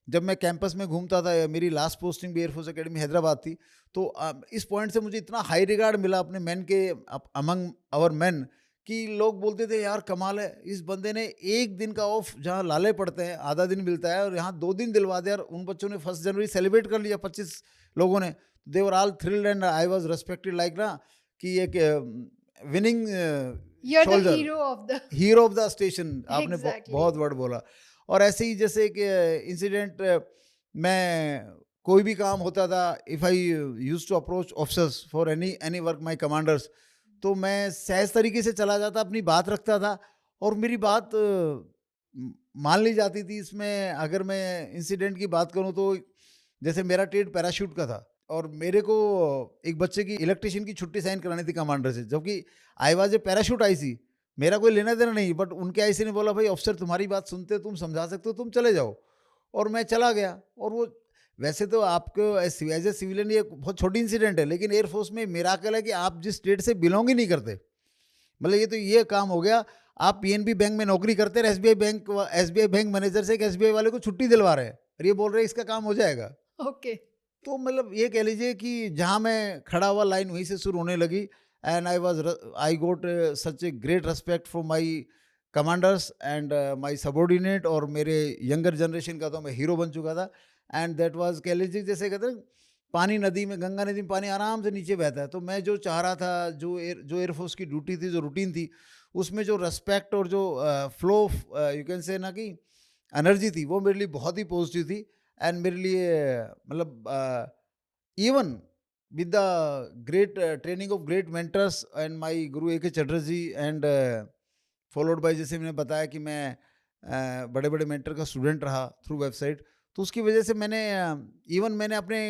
जब मैं कैंपस में घूमता था, मेरी लास्ट पोस्टिंग भी एयरफोर्स एकेडमी हैदराबाद थी, तो इस पॉइंट से मुझे इतना हाई रिगार्ड मिला अपने मैन के, अमंग आवर मैन, कि लोग बोलते थे यार कमाल है, इस बंदे ने एक दिन का ऑफ जहाँ लाले पड़ते हैं आधा दिन मिलता है, और यहाँ 2 दिन दिलवा दिया। और उन बच्चों ने 1 जनवरी सेलिब्रेट कर लिया, 25 लोगों ने। They were all thrilled and I was respected like ना कि एक winning you are the soldier, hero of the station. आपने एग्जैक्टली। बहुत वर्ड बोला। और ऐसे ही जैसे एक इंसिडेंट, मैं कोई भी काम होता था, if I use to approach officers for any work my commanders, तो मैं सहज तरीके से चला जाता, अपनी बात रखता था, और मेरी बात मान ली जाती थी। इसमें अगर मैं इंसिडेंट की बात करूं तो जैसे मेरा ट्रेड पैराशूट का था, और मेरे को एक बच्चे की इलेक्ट्रिशियन की छुट्टी साइन करानी थी कमांडर से, जबकि I was a parachute IC, मेरा कोई लेना देना नहीं। बट उनके आईसी ने बोला भाई ऑफिसर तुम्हारी बात सुनते, तुम समझा सकते हो, तुम चले जाओ। और मैं चला गया। और वो वैसे तो आपको एज ए सिविलियन ये बहुत छोटी इंसिडेंट है, लेकिन एयरफोर्स में मिराकल है कि आप जिस स्टेट से बिलोंग ही नहीं करते, मतलब ये काम हो गया, आप पीएनबी बैंक में नौकरी करते हैं, एसबीआई बैंक मैनेजर से एक एसबीआई वाले को छुट्टी दिलवा रहे हैं, और ये बोल रहे हैं इसका काम हो जाएगा। ओके। तो मतलब ये कह लीजिए कि जहाँ मैं खड़ा हुआ लाइन वहीं से शुरू होने लगी। And I got such a great respect from my commanders and my subordinate, और मेरे यंगर जनरेशन का तो मैं हीरो बन चुका था। एंड दैट वाज, कह लीजिए जैसे कहते हैं पानी नदी में, गंगा नदी में पानी आराम से नीचे बहता है, तो मैं जो चाह रहा था, जो एयरफोर्स की ड्यूटी थी, जो रूटीन थी, उसमें जो रेस्पेक्ट और जो फ्लो यू कैन से ना कि एनर्जी थी, वो मेरे लिए बहुत ही पॉजिटिव थी। एंड मेरे लिए मतलब even with the great training of great mentors and my गुरु ए के चटर्जी, एंड फॉलोड बाय, जैसे मैंने बताया कि मैं बड़े बड़े मेंटर का स्टूडेंट रहा थ्रू वेबसाइट, तो उसकी वजह से मैंने इवन मैंने अपने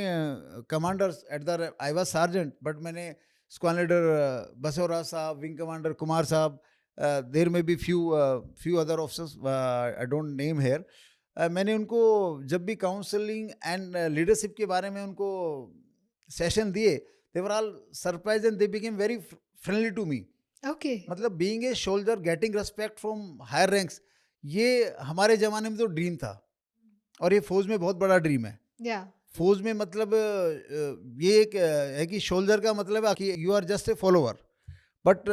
commanders at the, I was sergeant, but मैंने स्क्वाड लीडर बसोरा साहब, विंग कमांडर कुमार साहब, देर में भी few other officers I don't name here, मैंने उनको जब भी काउंसलिंग एंड लीडरशिप के बारे में उनको सेशन दिए, they were all surprise and they became very friendly to me. Okay. मतलब being a soldier, getting respect from higher ranks, ये हमारे ज़माने में तो ड्रीम था, और ये फौज में बहुत बड़ा ड्रीम है। या फौज में मतलब ये एक है कि सोल्जर का मतलब है कि you are just a follower. But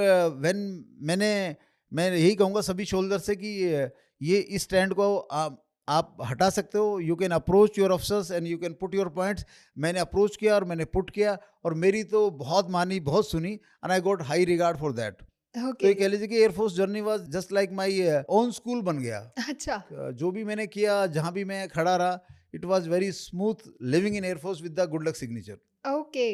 मैं यही कहूँगा सभी सोल्जर से कि ये इस ट्रेंड को आप हटा सकते हो। You can approach your officers and you can put your points. मैंने अप्रोच किया और मैंने पुट किया, और मेरी तो बहुत मानी, बहुत सुनी, and I got high regard for that. तो ओके। ये कह लीजिए कि air force journey was just like my own school बन गया। अच्छा। जो भी मैंने किया, जहाँ भी मैं खड़ा रहा, it was very smooth living in air force with the good luck signature. Okay.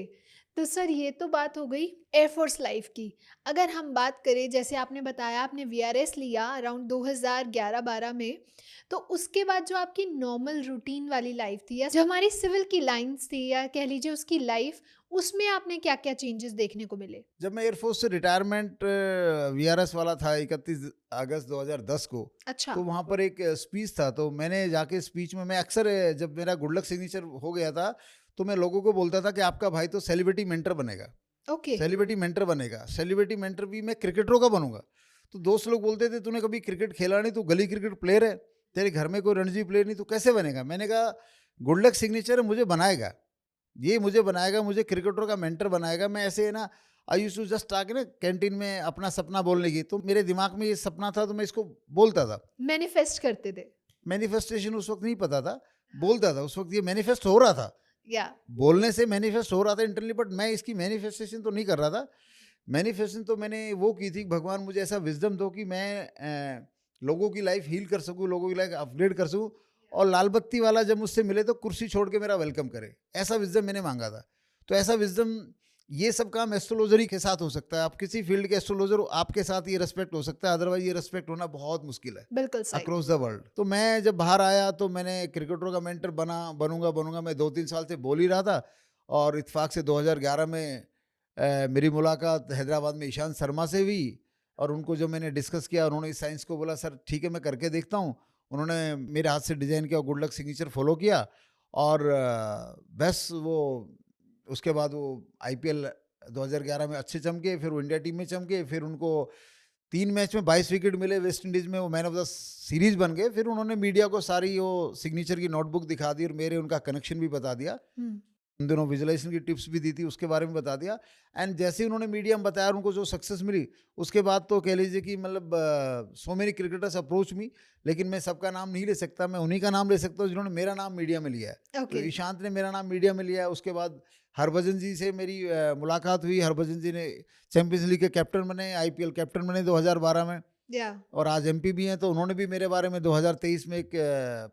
तो सर ये तो बात हो गई एयरफोर्स लाइफ की। अगर हम बात करें, जैसे आपने बताया आपने वीआरएस लिया अराउंड 2011-12 में, तो उसके बाद जो आपकी नॉर्मल रूटीन वाली लाइफ थी या जो हमारी सिविल की लाइंस थी या कह लीजिए उसकी लाइफ, उसमें आपने क्या-क्या चेंजेस देखने को मिले? जब मैं एयरफोर्स से रिटायरमेंट वीआरएस वाला था 31 अगस्त 2010 को, अच्छा, तो वहाँ पर एक स्पीच था, तो मैंने जाके स्पीच में मैं अक्सर जब मेरा गुड लक सिग्नेचर हो गया था, तो मैं लोगों को बोलता था कि आपका भाई तो सेलिब्रिटी मेंटर बनेगा, ओके, सेलिब्रिटी मेंटर बनेगा, सेलिब्रिटी मेंटर भी मैं क्रिकेटरों का बनूंगा। तो दोस्त लोग बोलते थे तूने कभी क्रिकेट खेला नहीं, तू गली क्रिकेट प्लेयर है, तेरे घर में कोई रणजी प्लेयर नहीं, तो कैसे बनेगा? मैंने कहा गुड लक सिग्नेचर मुझे बनाएगा, ये मुझे बनाएगा, मुझे क्रिकेटर का मेंटर बनाएगा। मैं ऐसे है ना, I used to just talk ना कैंटीन में अपना सपना बोलने की, तो मेरे दिमाग में ये सपना था, तो मैं इसको बोलता था। मैनिफेस्ट करते थे। मैनिफेस्टेशन उस वक्त नहीं पता था, बोलता था। उस वक्त ये मैनिफेस्ट हो रहा था, या बोलने से मैनिफेस्ट हो रहा था इंटरनली, बट मैं इसकी मैनिफेस्टेशन तो नहीं कर रहा था। मैनिफेस्टेशन तो मैंने वो की थी, भगवान मुझे ऐसा विजडम दो कि मैं लोगों की लाइफ हील कर सकूं, लोगों की लाइफ अपग्रेड कर सकूं, और लाल बत्ती वाला जब मुझसे मिले तो कुर्सी छोड़ के मेरा वेलकम करे, ऐसा विजडम मैंने मांगा था। तो ऐसा विजडम, ये सब काम एस्ट्रोलॉजर ही के साथ हो सकता है। आप किसी फील्ड के एस्ट्रोलॉजर हो, आपके साथ ये रेस्पेक्ट हो सकता है, अदरवाइज ये रेस्पेक्ट होना बहुत मुश्किल है बिल्कुल सही। Across the world. तो मैं जब बाहर आया तो मैंने क्रिकेटर का मेंटर बनूंगा बनूंगा, मैं 2-3 साल से बोल ही रहा था। और इत्तेफाक से 2011 में मेरी मुलाकात हैदराबाद में ईशांत शर्मा से हुई, और उनको जो मैंने डिस्कस किया, उन्होंने इस साइंस को बोला सर ठीक है मैं करके देखता हूँ। उन्होंने मेरे हाथ से डिज़ाइन किया, गुड लक सिग्नेचर फॉलो किया, और बस वो उसके बाद वो आईपीएल 2011 में अच्छे चमके, फिर वो इंडिया टीम में चमके, फिर उनको 3 मैच में 22 विकेट मिले वेस्ट इंडीज़ में, वो मैन ऑफ द सीरीज़ बन गए। फिर उन्होंने मीडिया को सारी वो सिग्नेचर की नोटबुक दिखा दी, और मेरे उनका कनेक्शन भी बता दिया। हुँ, उन दिनों विजुलाइजेशन की टिप्स भी दी थी, उसके बारे में बता दिया। एंड जैसे ही उन्होंने मीडिया में बताया, उनको जो सक्सेस मिली, उसके बाद तो कह लीजिए कि मतलब so many cricketers approach me, लेकिन मैं सबका नाम नहीं ले सकता। मैं उन्हीं का नाम ले सकता हूँ जिन्होंने मेरा नाम मीडिया में लिया है। तो ओके, ईशांत ने मेरा नाम मीडिया में लिया है। उसके बाद हरभजन जी से मेरी मुलाकात हुई। हरभजन जी ने चैंपियंस लीग के कैप्टन बने, आईपीएल कैप्टन बने 2012 में, या और आज एमपी भी हैं। तो उन्होंने भी मेरे बारे में 2023 में एक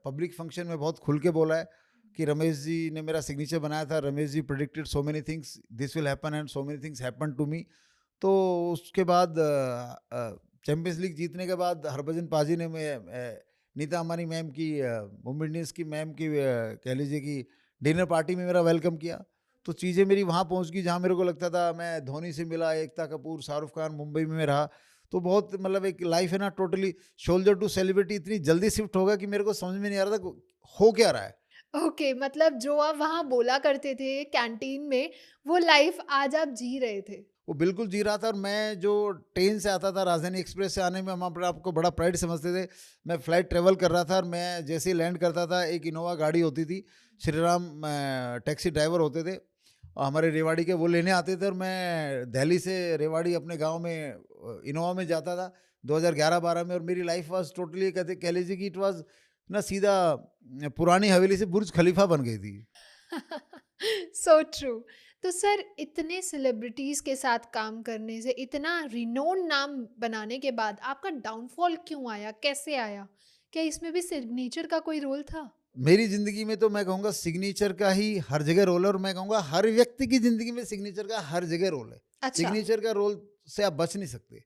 पब्लिक फंक्शन में बहुत खुल के बोला है कि रमेश जी ने मेरा सिग्नेचर बनाया था, Ramesh ji predicted so many things, this will happen, and so many things happen to me. तो उसके बाद चैंपियंस लीग जीतने के बाद हरभजन पाजी ने नीता अंबानी मैम की, मुंबई इंडियंस की मैम की, कह लीजिए कि डिनर पार्टी में मेरा वेलकम किया। तो चीज़ें मेरी वहाँ पहुँच गई जहाँ मेरे को लगता था। मैं धोनी से मिला, एकता कपूर, शाहरुख खान, मुंबई में मैं रहा। तो बहुत मतलब एक लाइफ है ना, टोटली शोल्डर टू सेलिब्रिटी इतनी जल्दी शिफ्ट होगा कि मेरे को समझ में नहीं आ रहा था हो क्या रहा है। ओके, मतलब जो आप वहाँ बोला करते थे कैंटीन में, वो लाइफ आज आप जी रहे थे। वो बिल्कुल जी रहा था। और मैं जो ट्रेन से आता था, राजधानी एक्सप्रेस से आने में हम अपने आपको बड़ा प्राइड समझते थे। मैं फ्लाइट ट्रेवल कर रहा था, और मैं जैसे ही लैंड करता था, एक इनोवा गाड़ी होती थी, श्री राम टैक्सी ड्राइवर होते थे, और हमारे रेवाड़ी के वो लेने आते थे, और मैं दिल्ली से रेवाड़ी अपने गांव में इनोवा में जाता था 2011-12 में। और मेरी लाइफ वाज टोटली, कहते कह लीजिए कि इट वाज ना, सीधा पुरानी हवेली से बुर्ज खलीफा बन गई थी। So true. तो सर इतने सेलिब्रिटीज़ के साथ काम करने से, इतना रिनोन नाम बनाने के बाद आपका डाउनफॉल क्यों आया? कैसे आया? क्या इसमें भी सिग्नेचर का कोई रोल था? मेरी ज़िंदगी में तो मैं कहूँगा सिग्नेचर का ही हर जगह रोल है, और मैं कहूँगा हर व्यक्ति की ज़िंदगी में सिग्नेचर का हर जगह रोल है। अच्छा, सिग्नेचर का रोल से आप बच नहीं सकते।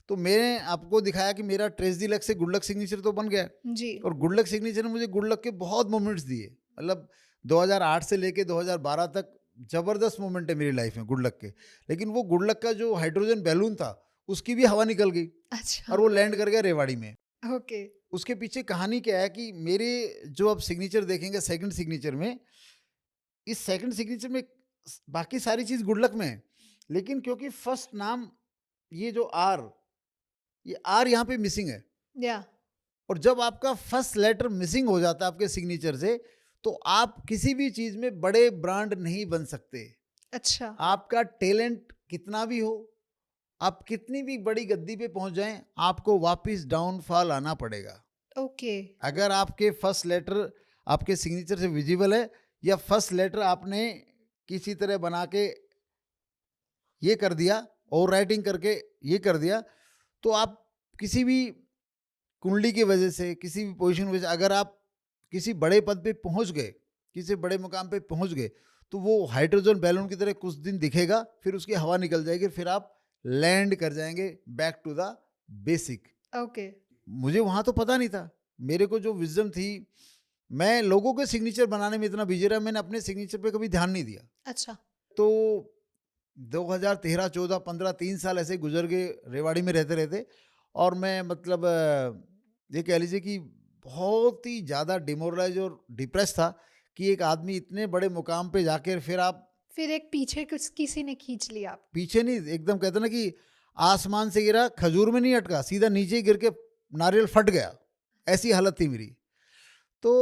तो मैंने आपको दिखाया कि मेरा ट्रेजडी लक से गुड लक सिग्नेचर तो बन गया, जी, और गुड लक सिग्नेचर ने मुझे गुड लक के बहुत मोमेंट्स दिए। मतलब 2008 से लेके 2012 तक ज़बरदस्त मोमेंट है मेरी लाइफ में गुड लक के। लेकिन वो गुड लक का जो हाइड्रोजन बैलून था, उसकी भी हवा निकल गई, अच्छा, और वो लैंड कर गया रेवाड़ी में। ओके, उसके पीछे कहानी क्या है कि मेरे जो आप सिग्नेचर देखेंगे सेकंड सिग्नेचर में, इस सेकंड सिग्नेचर में बाकी सारी चीज़ गुड लक में है, लेकिन क्योंकि फर्स्ट नाम, ये जो आर, ये आर यहाँ पे मिसिंग है। या और जब आपका फर्स्ट लेटर मिसिंग हो जाता है आपके सिग्नेचर से, तो आप किसी भी चीज़ में बड़े ब्रांड नहीं बन सकते। अच्छा, आपका टैलेंट कितना भी हो, आप कितनी भी बड़ी गद्दी पे पहुंच जाएं, आपको वापस डाउनफॉल आना पड़ेगा। ओके, अगर आपके फर्स्ट लेटर आपके सिग्नेचर से विजिबल है, या फर्स्ट लेटर आपने किसी तरह बना के ये कर दिया, और राइटिंग करके ये कर दिया, तो आप किसी भी कुंडली की वजह से, किसी भी पोजीशन की वजह से, अगर आप किसी बड़े पद पे पहुंच गए, किसी बड़े मुकाम पे पहुंच गए, तो वो हाइड्रोजन बैलून की तरह कुछ दिन दिखेगा, फिर उसकी हवा निकल जाएगी, फिर आप लैंड कर जाएंगे back to the basic. Okay. मुझे वहाँ तो पता नहीं था, मेरे को जो विजडम थी, मैं लोगों के सिग्नेचर बनाने में इतना बिजी रहा, मैंने अपने सिग्नेचर पे कभी ध्यान नहीं दिया। अच्छा। तो 2013, 14, 15, 3 साल ऐसे गुजर गए रेवाड़ी में रहते रहते, और मैं मतलब ये कह लीजिए कि बहुत ही ज़्यादा डिमोरलाइज और डिप्रेस था कि एक आदमी इतने बड़े मुकाम पे जाकर फिर आप फिर एक पीछे कुछ किसी ने खींच लिया आप। पीछे नहीं, एकदम कहते ना कि आसमान से गिरा खजूर में नहीं अटका, सीधा नीचे गिर के नारियल फट गया, ऐसी हालत थी मेरी। तो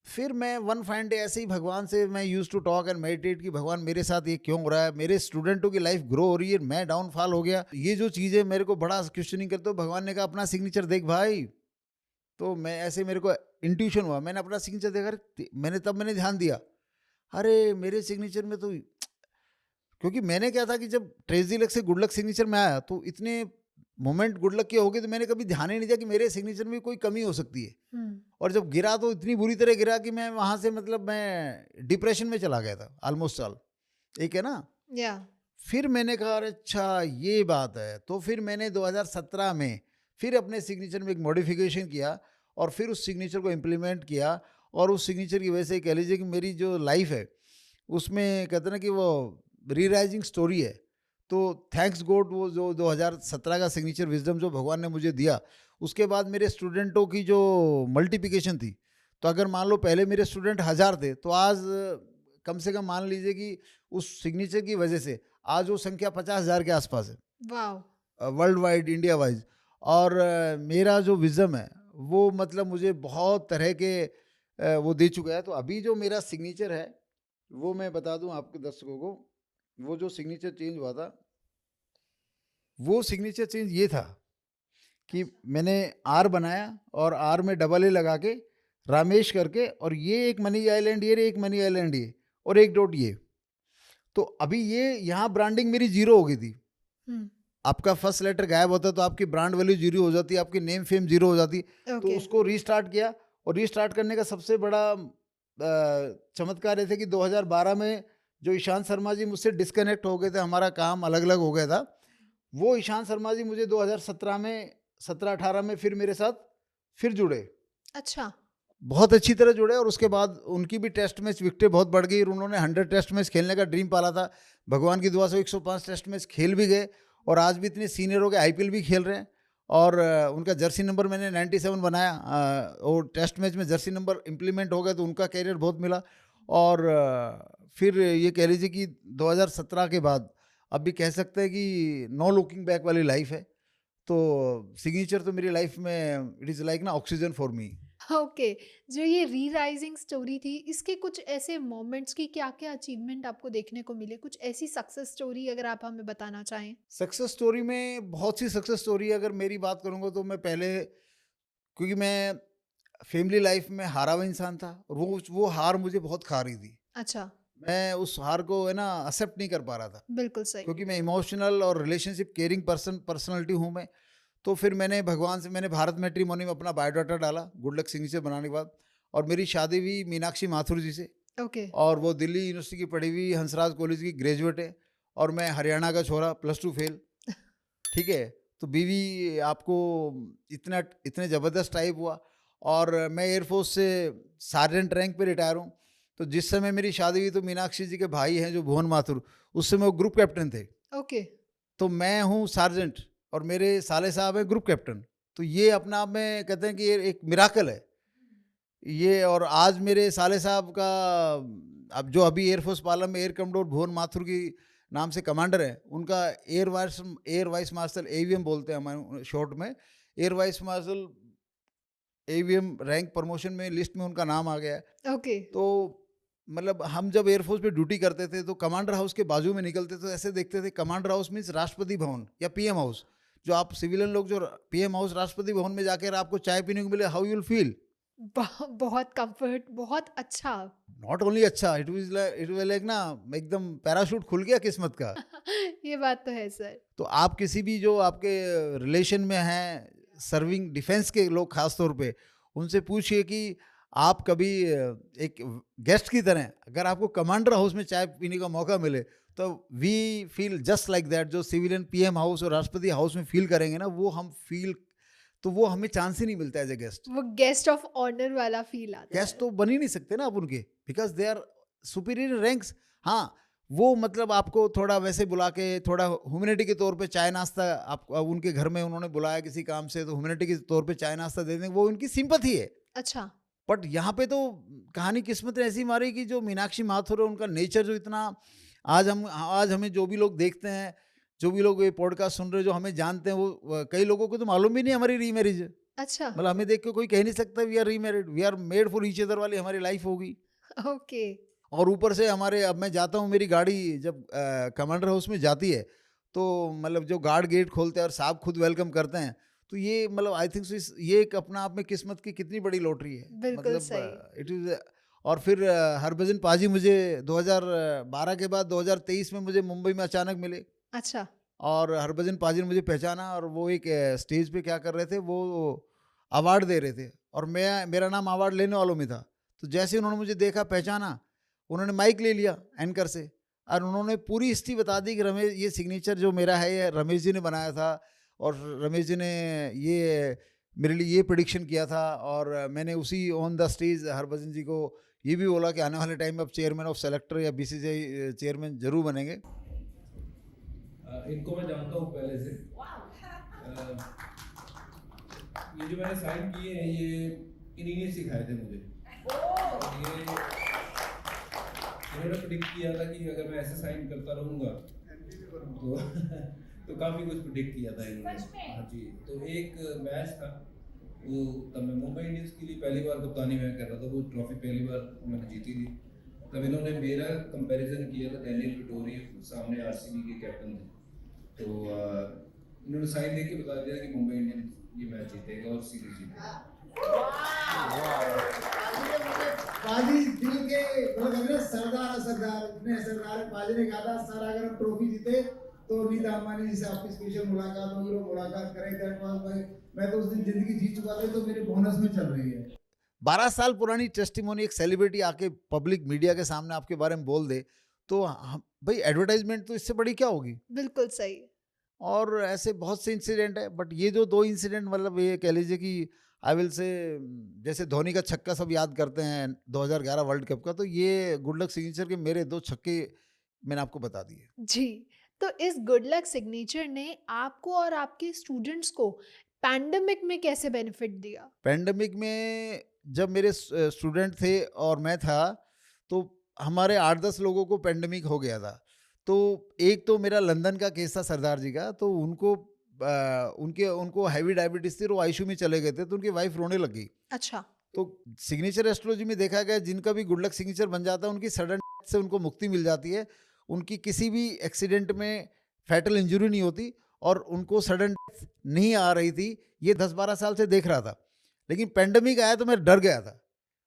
फिर मैं वन फाइन डे ऐसे ही भगवान से मैं use to talk and meditate कि भगवान मेरे साथ ये क्यों हो रहा है, मेरे स्टूडेंटों की लाइफ ग्रो हो रही है, मैं डाउनफॉल हो गया, ये जो चीज़ें मेरे को बड़ा क्वेश्चनिंग करते हो। भगवान ने कहा अपना सिग्नेचर देख भाई। तो मैं ऐसे, मेरे को इंट्यूशन हुआ, मैंने अपना सिग्नेचर देखा, मैंने ध्यान दिया, अरे मेरे सिग्नेचर में तो, क्योंकि मैंने क्या था कि जब ट्रेजी लक से गुड लक सिग्नेचर में आया तो इतने मोमेंट गुड लक के हो गए, तो मैंने कभी ध्यान ही नहीं दिया कि मेरे सिग्नेचर में कोई कमी हो सकती है। हम्म। और जब गिरा तो इतनी बुरी तरह गिरा कि मैं वहाँ से मतलब मैं डिप्रेशन में चला गया था ऑलमोस्ट साल एक, है ना। या। फिर मैंने कहा अरे अच्छा ये बात है, तो फिर मैंने 2017 में फिर अपने सिग्नेचर में एक मॉडिफिकेशन किया और फिर उस सिग्नेचर को इम्प्लीमेंट किया, और उस सिग्नेचर की वजह से कह लीजिए कि मेरी जो लाइफ है उसमें कहते ना कि वो रीराइजिंग स्टोरी है। तो थैंक्स गॉड वो जो 2017 का सिग्नेचर विजडम जो भगवान ने मुझे दिया, उसके बाद मेरे स्टूडेंटों की जो मल्टीप्लिकेशन थी, तो अगर मान लो पहले मेरे स्टूडेंट 1000 थे, तो आज कम से कम मान लीजिए कि उस सिग्नेचर की वजह से आज वो संख्या 50,000 के आसपास है, wow. World wide, India wise. और मेरा जो विजडम है वो मतलब मुझे बहुत तरह के वो दे चुका है। तो अभी जो मेरा सिग्नेचर है वो मैं बता दूं आपके दर्शकों को, वो जो सिग्नेचर चेंज हुआ था, वो सिग्नेचर चेंज ये था कि मैंने आर बनाया और आर में डबल ए लगा के रामेश करके, और ये एक मनी आइलैंड, ये एक मनी आइलैंड, ये और एक डॉट ये। तो अभी ये यहाँ ब्रांडिंग मेरी जीरो हो गई थी। हम्म। आपका फर्स्ट लेटर गायब होता तो आपकी ब्रांड वैल्यू जीरो हो जाती, आपकी नेम फेम जीरो हो जाती। तो ओके। उसको रीस्टार्ट किया, और रीस्टार्ट करने का सबसे बड़ा चमत्कार ये थे कि 2012 में जो ईशांत शर्मा जी मुझसे डिस्कनेक्ट हो गए थे, हमारा काम अलग अलग हो गया था, वो ईशांत शर्मा जी मुझे 2017 में 17-18 में फिर मेरे साथ फिर जुड़े, अच्छा। बहुत अच्छी तरह जुड़े। और उसके बाद उनकी भी टेस्ट मैच विकेटें बहुत बढ़ गई, और उन्होंने 100 टेस्ट मैच खेलने का ड्रीम पाला था। भगवान की दुआ से 105 टेस्ट मैच खेल भी गए, और आज भी इतने सीनियर हो गए, आईपीएल भी खेल रहे हैं। और उनका जर्सी नंबर मैंने 97 बनाया, और टेस्ट मैच में जर्सी नंबर इम्प्लीमेंट हो गया, तो उनका कैरियर बहुत मिला। और फिर ये कह लीजिए कि 2017 के बाद अब भी कह सकते हैं कि नो लुकिंग बैक वाली लाइफ है। तो सिग्नेचर तो मेरी लाइफ में इट इज़ लाइक ना ऑक्सीजन फॉर मी। ओके। जो ये री-राइजिंग स्टोरी थी, इसके कुछ ऐसे मोमेंट्स की क्या-क्या अचीवमेंट आपको देखने को मिले? कुछ ऐसी सक्सेस स्टोरी अगर आप हमें बताना चाहें? सक्सेस स्टोरी में बहुत सी सक्सेस स्टोरी है। अगर मेरी बात करूँगा तो मैं पहले, क्योंकि मैं फैमिली लाइफ में हारा हुआ इंसान था, और वो हार मुझे बहुत खा रही थी। अच्छा। मैं उस हार को है ना एक्सेप्ट नहीं कर पा रहा था, बिल्कुल सही। क्योंकि मैं इमोशनल और रिलेशनशिप केयरिंग पर्सनालिटी हूँ मैं। तो फिर मैंने भगवान से, मैंने भारत मैट्रिमोनी में अपना बायोडाटा डाला गुड लक सिग्नेचर बनाने के बाद, और मेरी शादी हुई मीनाक्षी माथुर जी से, ओके। और वो दिल्ली यूनिवर्सिटी की पढ़ी हुई हंसराज कॉलेज की ग्रेजुएट है, और मैं हरियाणा का छोरा +2 फेल। ठीक है। तो बीवी आपको इतना इतने ज़बरदस्त टाइप हुआ, और मैं एयरफोर्स से सार्जेंट रैंक पे रिटायर हूँ। तो जिस समय मेरी शादी हुई तो मीनाक्षी जी के भाई हैं जो भुवन माथुर, उस समय वो ग्रुप कैप्टन थे। ओके। तो मैं हूँ सार्जेंट, और मेरे साले साहब हैं ग्रुप कैप्टन। तो ये अपना आप में कहते हैं कि ये एक मिराकल है ये। और आज मेरे साले साहब का, अब जो अभी एयरफोर्स पार्लर में एयर कमडोर भुवन माथुर की नाम से कमांडर है, उनका एयर वाइस मार्शल एवीएम बोलते हैं हमारे शॉर्ट में, air vice marshal AVM rank promotion में लिस्ट में उनका नाम आ गया है। ओके। तो मतलब हम जब एयरफोर्स पे ड्यूटी करते थे तो कमांडर हाउस के बाजू में निकलते तो ऐसे देखते थे, commander house means Rashtrapati Bhavan या पीएम हाउस। जो आप सिविलियन लोग जो पीएम हाउस राष्ट्रपति भवन में जाकर आपको चाय पीने को मिले, हाउ यू विल फील? बहुत कंफर्ट, बहुत अच्छा। नॉट ओनली अच्छा, इट वाज लाइक ना एकदम पैराशूट खुल गया किस्मत का। ये बात तो है सर। तो आप किसी भी जो आपके रिलेशन में हैं सर्विंग डिफेंस के लोग खास तौर पे, उनसे पूछिए कि आप कभी एक गेस्ट की तरह अगर आपको कमांडर हाउस में चाय पीने का मौका मिले तो we feel just like that. जो सिविलियन पीएम हाउस और राष्ट्रपति हाउस में फील करेंगे ना, वो हम फील, तो वो हमें चांस ही नहीं मिलता एज ए गेस्ट। वो गेस्ट ऑफ ऑनर वाला फील आता गेस्ट है। तो बन ही नहीं सकते ना आप उनके, because they are superior ranks. हाँ, वो मतलब आपको थोड़ा वैसे बुला के थोड़ा ह्यूमैनिटी के तौर पे चाय नाश्ता, आप उनके घर में उन्होंने बुलाया किसी काम से, तो ह्यूमैनिटी के तौर पे चाय नाश्ता दे देंगे, वो उनकी सिंपथी है। अच्छा। बट यहाँ पे तो कहानी किस्मत ने ऐसी मारी कि जो मीनाक्षी माथुर है, उनका नेचर जो इतना, आज हमें जो भी लोग देखते हैं, जो भी लोग ये पॉडकास्ट सुन रहे हैं, जो हमें जानते हैं, वो कई लोगों को तो मालूम भी नहीं हमारी रीमैरिज है। अच्छा। मतलब हमें देख के कोई कह नहीं सकता we are remarried, we are made for each other वाली हमारी लाइफ होगी। ओके। और ऊपर से हमारे, अब मैं जाता हूँ, मेरी गाड़ी जब कमांडर हाउस में जाती है, तो मतलब जो गार्ड गेट खोलते हैं और साहब खुद वेलकम करते हैं, तो ये मतलब आई थिंक ये एक अपना आप में किस्मत की कितनी बड़ी लॉटरी है। बिल्कुल मतलब सही। It is. और फिर हरभजन पाजी मुझे 2012 के बाद 2023 में मुझे मुंबई में अचानक मिले, अच्छा। और हरभजन पाजी ने मुझे पहचाना, और वो एक स्टेज पे क्या कर रहे थे, वो अवार्ड दे रहे थे, और मेरा नाम अवार्ड लेने वालों में था। तो जैसे उन्होंने मुझे देखा, पहचाना, उन्होंने माइक ले लिया एंकर से, और उन्होंने पूरी हिस्ट्री बता दी कि रमेश, ये सिग्नेचर जो मेरा है, ये रमेश जी ने बनाया था, और रमेश जी ने ये मेरे लिए ये प्रिडिक्शन किया था, और मैंने उसी ऑन द स्टेज हरभजन जी को ये भी बोला कि आने वाले टाइम में आप चेयरमैन ऑफ सेलेक्टर या बीसीसीआई चेयरमैन जरूर बनेंगे। इनको मैं जानता हूँ पहले से। ये जो मैंने साइन किए हैं, ये इन्हीं ने सिखाए थे मुझे। और ये इन्होंने प्रिडिक्ट किया था कि अगर मैं ऐसे साइन करता रहूँगा तो तो काफ़ी कुछ प्रिडिक्ट किया था इन्होंने। हाँ जी। तो एक मैच था, वो तब मैं मुंबई इंडियंस के लिए पहली बार कप्तानी मैं कर रहा था, वो ट्रॉफी पहली बार मैंने जीती थी। तब इन्होंने मेरा कंपैरिजन किया था डैनियल विटोरिया, सामने आरसीबी के कैप्टन थे। तो इन्होंने साइन देके बता दिया कि मुंबई इंडियंस ये मैच जीतेगा और सीरीज जीतेगा। पाजी दिल के मतलब सरदार सरदार इतने सरदार, पाजी ने कहा था सर अगर हम ट्रॉफी जीते तो नीता अंबानी जी से आपकी स्पेशल मुलाकात होगी, वो मुलाकात करें। दैट वाज भाई, मैं तो उस दिन जिंदगी जी चुका था, तो मेरे बोनस में चल रही है। 12 साल पुरानी टेस्टिमोनी एक सेलिब्रिटी आके पब्लिक मीडिया के सामने आपके बारे में बोल दे, तो भाई एडवर्टाइजमेंट तो इससे बड़ी क्या होगी। बिल्कुल सही। और ऐसे बहुत से इंसिडेंट है, बट ये जो 2 इंसिडेंट, मतलब ये कह लीजिए कि आई विल से, जैसे धोनी का छक्का सब याद करते हैं 2011 वर्ल्ड कप का, तो ये गुड लक सिग्नेचर के मेरे 2 छक्के मैंने आपको बता दिए। जी। तो इस गुड लक सिग्नेचर ने आपको और आपके स्टूडेंट्स को पैंडेमिक में कैसे बेनिफिट दिया? पैंडेमिक में जब मेरे स्टूडेंट थे और मैं था, तो हमारे 8-10 लोगों को पैंडेमिक हो गया था। तो एक तो मेरा लंदन का केस था सरदार जी का, तो उनको हैवी डायबिटीज़ थी, और वो आईसीयू में चले गए थे, तो उनकी वाइफ रोने लगी। अच्छा। तो सिग्नेचर एस्ट्रोलॉजी में देखा गया, जिनका भी गुड लक सिग्नेचर बन जाता है, उनकी सडन से उनको मुक्ति मिल जाती है, उनकी किसी भी एक्सीडेंट में फैटल इंजरी नहीं होती, और उनको सडन नहीं आ रही थी। ये 10-12 साल से देख रहा था, लेकिन पेंडेमिक आया तो मैं डर गया था,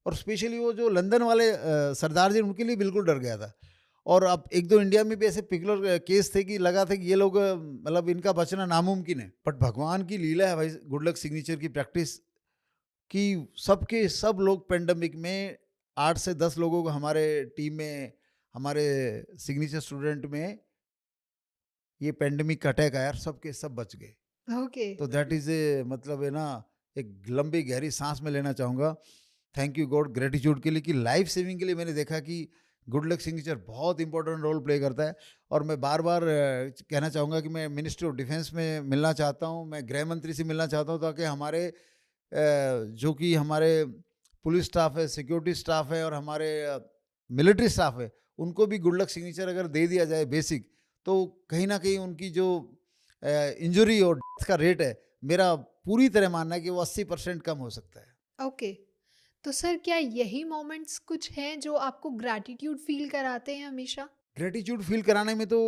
और स्पेशली वो जो लंदन वाले सरदार जी, उनके लिए बिल्कुल डर गया था। और अब 1-2 इंडिया में भी ऐसे पिकुलर केस थे कि लगा था कि ये लोग मतलब इनका बचना नामुमकिन है। बट भगवान की लीला है भाई, गुड लक सिग्नेचर की प्रैक्टिस कि सबके सब लोग पेंडेमिक में, 8 से 10 लोगों को हमारे टीम में, हमारे सिग्नेचर स्टूडेंट में ये पेंडेमिक का अटैक आया, सबके सब बच गए। ओके। तो दैट इज़ ए, मतलब है ना, एक लंबी गहरी सांस में लेना चाहूँगा, थैंक यू गॉड, ग्रेटिट्यूड के लिए, कि लाइफ सेविंग के लिए मैंने देखा कि गुड लक सिग्नेचर बहुत इंपॉर्टेंट रोल प्ले करता है। और मैं बार बार कहना चाहूँगा कि मैं मिनिस्ट्री ऑफ डिफेंस में मिलना चाहता हूँ, मैं गृह मंत्री से मिलना चाहता हूँ, ताकि हमारे जो कि हमारे पुलिस स्टाफ है, सिक्योरिटी स्टाफ है, और हमारे मिलिट्री स्टाफ है, उनको भी गुड लक सिग्नेचर अगर दे दिया जाए बेसिक, तो कहीं ना कहीं उनकी जो इंजरी और डेथ का रेट है, मेरा पूरी तरह मानना है कि वो 80% कम हो सकता है। ओके। तो सर क्या यही मोमेंट्स कुछ हैं जो आपको ग्रैटिट्यूड फील कराते हैं हमेशा? ग्रेटिट्यूड फील कराने में तो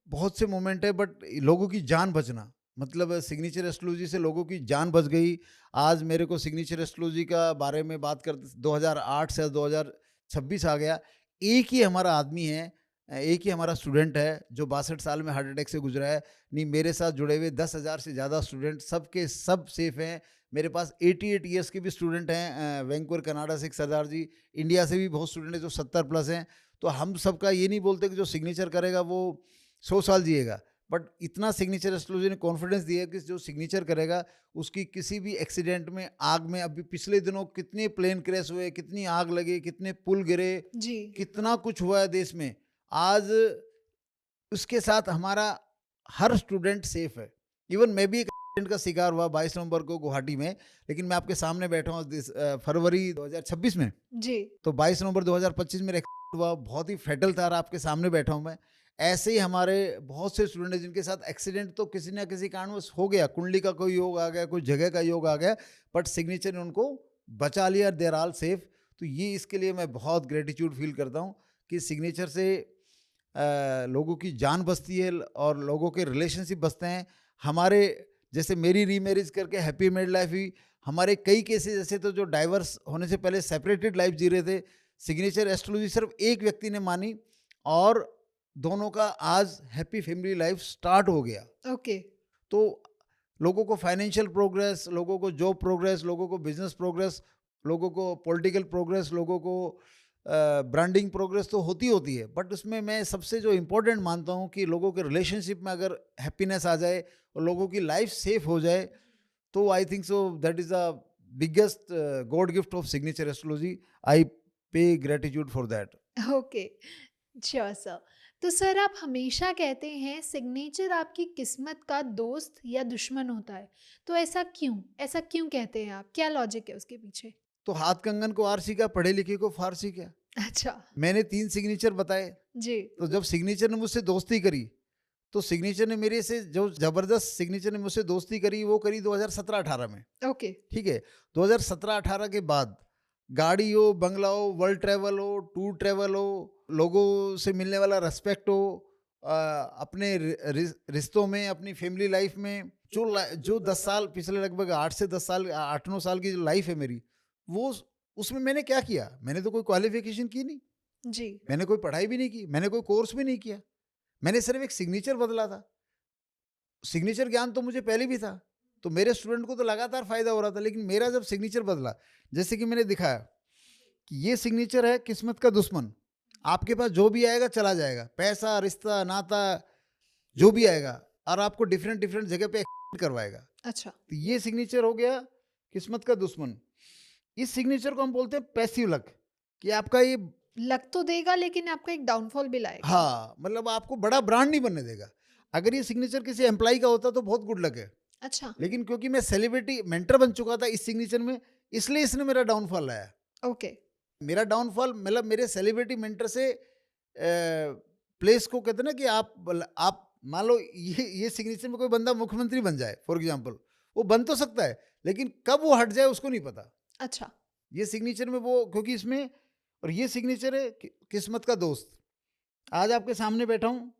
बहुत से मोमेंट है, बट लोगों की जान बचना, मतलब सिग्नेचर एस्ट्रोलॉजी से लोगों की जान बच गई। आज मेरे को सिग्नेचर एस्ट्रोलॉजी का बारे में बात करते 2008 से 2026 आ गया, एक ही हमारा आदमी है, एक ही हमारा स्टूडेंट है जो 62 साल में हार्ट अटैक से गुजरा है। नहीं, मेरे साथ जुड़े हुए 10,000 से ज़्यादा स्टूडेंट, सबके सब सेफ हैं, मेरे पास 88 ईयर्स के भी स्टूडेंट हैं, वैंकूवर कनाडा से एक सरदार जी, इंडिया से भी बहुत स्टूडेंट हैं जो 70 प्लस हैं। तो हम सबका ये नहीं बोलते कि जो सिग्नेचर करेगा वो 100 साल जिएगा, बट इतना सिग्नेचर एस्ट्रोलॉजी ने कॉन्फिडेंस दिया है कि जो सिग्नेचर करेगा उसकी किसी भी एक्सीडेंट में, आग में, अभी पिछले दिनों कितने प्लेन क्रैश हुए, कितनी आग लगी, कितने पुल गिरे, जी। कितना कुछ हुआ है देश में, आज उसके साथ हमारा हर स्टूडेंट सेफ है। इवन मैं भी एक एक्सीडेंट का शिकार हुआ 22 नवंबर को गुवाहाटी में, लेकिन मैं आपके सामने बैठा हूँ फरवरी 2026 में, जी। तो 22 नवंबर 2025 में एक्सीडेंट हुआ, बहुत ही फैटल था, और आपके सामने बैठा हूँ मैं। ऐसे ही हमारे बहुत से स्टूडेंट हैं जिनके साथ एक्सीडेंट तो किसी ना किसी कारणवश हो गया, कुंडली का कोई योग आ गया, कोई जगह का योग आ गया, बट सिग्नेचर ने उनको बचा लिया, देर आल सेफ। तो ये इसके लिए मैं बहुत ग्रेटिट्यूड फील करता हूँ कि सिग्नेचर से लोगों की जान बचती है और लोगों के रिलेशनशिप बचते हैं। हमारे जैसे मेरी रीमैरिज करके हैप्पी मैरिड लाइफ हुई, हमारे कई केसेस ऐसे तो जो डाइवर्स होने से पहले सेपरेटेड लाइफ जी रहे थे, सिग्नेचर एस्ट्रोलॉजी सिर्फ एक व्यक्ति ने मानी और दोनों का आज हैप्पी फैमिली लाइफ स्टार्ट हो गया। ओके। तो लोगों को फाइनेंशियल प्रोग्रेस, लोगों को जॉब प्रोग्रेस, लोगों को बिजनेस प्रोग्रेस, लोगों को पॉलिटिकल प्रोग्रेस, लोगों को ब्रांडिंग प्रोग्रेस तो होती है, बट उसमें मैं सबसे जो इम्पोर्टेंट मानता हूँ कि लोगों के रिलेशनशिप में अगर हैप्पीनेस आ जाए और लोगों की लाइफ सेफ हो जाए, तो I think so that is the biggest god gift of signature astrology. I pay gratitude for that. Okay, sure sir. तो सर आप हमेशा कहते हैं सिग्नेचर आपकी किस्मत का दोस्त या दुश्मन होता है, तो ऐसा क्यों कहते हैं आप? क्या लॉजिक है उसके पीछे? तो हाथ कंगन को आरसी क्या, पढ़े लिखे को फारसी क्या। अच्छा। मैंने 3 सिग्नेचर बताए, जी। तो जब सिग्नेचर ने मुझसे दोस्ती करी, तो सिग्नेचर ने मेरे से जो जबरदस्त सिग्नेचर ने मुझसे दोस्ती करी, वो करी 2017-18 में। ओके। ठीक है, 2017-18 के बाद गाड़ी हो, बंगला हो, वर्ल्ड ट्रैवल हो, टूर ट्रैवल हो, लोगों से मिलने वाला रेस्पेक्ट हो, अपने रिश्तों में, अपनी फैमिली लाइफ में, जो 10 साल पिछले लगभग 8 से 10 साल 8-9 साल की जो लाइफ है मेरी, वो उसमें मैंने क्या किया? मैंने तो कोई क्वालिफिकेशन की नहीं, जी। मैंने कोई पढ़ाई भी नहीं की, मैंने कोई कोर्स भी नहीं किया, मैंने सिर्फ एक सिग्नेचर बदला था। सिग्नेचर ज्ञान तो मुझे पहले भी था, तो मेरे स्टूडेंट को तो लगातार फायदा हो रहा था, लेकिन मेरा जब सिग्नेचर बदला, जैसे कि मैंने दिखाया कि ये सिग्नेचर है किस्मत का दुश्मन, आपके पास जो भी आएगा चला जाएगा, पैसा, रिश्ता, नाता, जो भी आएगा, और आपको डिफरेंट डिफरेंट जगह पे करवाएगा। अच्छा। तो ये सिग्नेचर हो गया किस्मत का दुश्मन। इस सिग्नेचर को हम बोलते हैं पैसिव लक, कि आपका ये लक तो देगा लेकिन आपका एक डाउनफॉल भी लाएगा। हाँ, मतलब आपको बड़ा ब्रांड नहीं बनने देगा। अगर ये सिग्नेचर किसी एम्प्लॉय का होता तो बहुत गुड लक है, अच्छा। लेकिन क्योंकि मैं सेलिब्रिटी मेंटर बन चुका था इस सिग्नेचर में, इसलिए इसने मेरा डाउनफॉल लाया। ओके। मेरा डाउनफॉल मतलब मेरे सेलिब्रिटी मेंटर से प्लेस को कहते हैं ना कि आप मान लो ये सिग्नेचर में कोई बंदा मुख्यमंत्री बन जाए फॉर एग्जांपल, वो बन तो सकता है, लेकिन कब वो हट जाए उसको नहीं पता। अच्छा। ये सिग्नेचर में वो, क्योंकि इसमें, और ये सिग्नेचर है किस्मत का दोस्त। आज आपके सामने बैठा हूँ,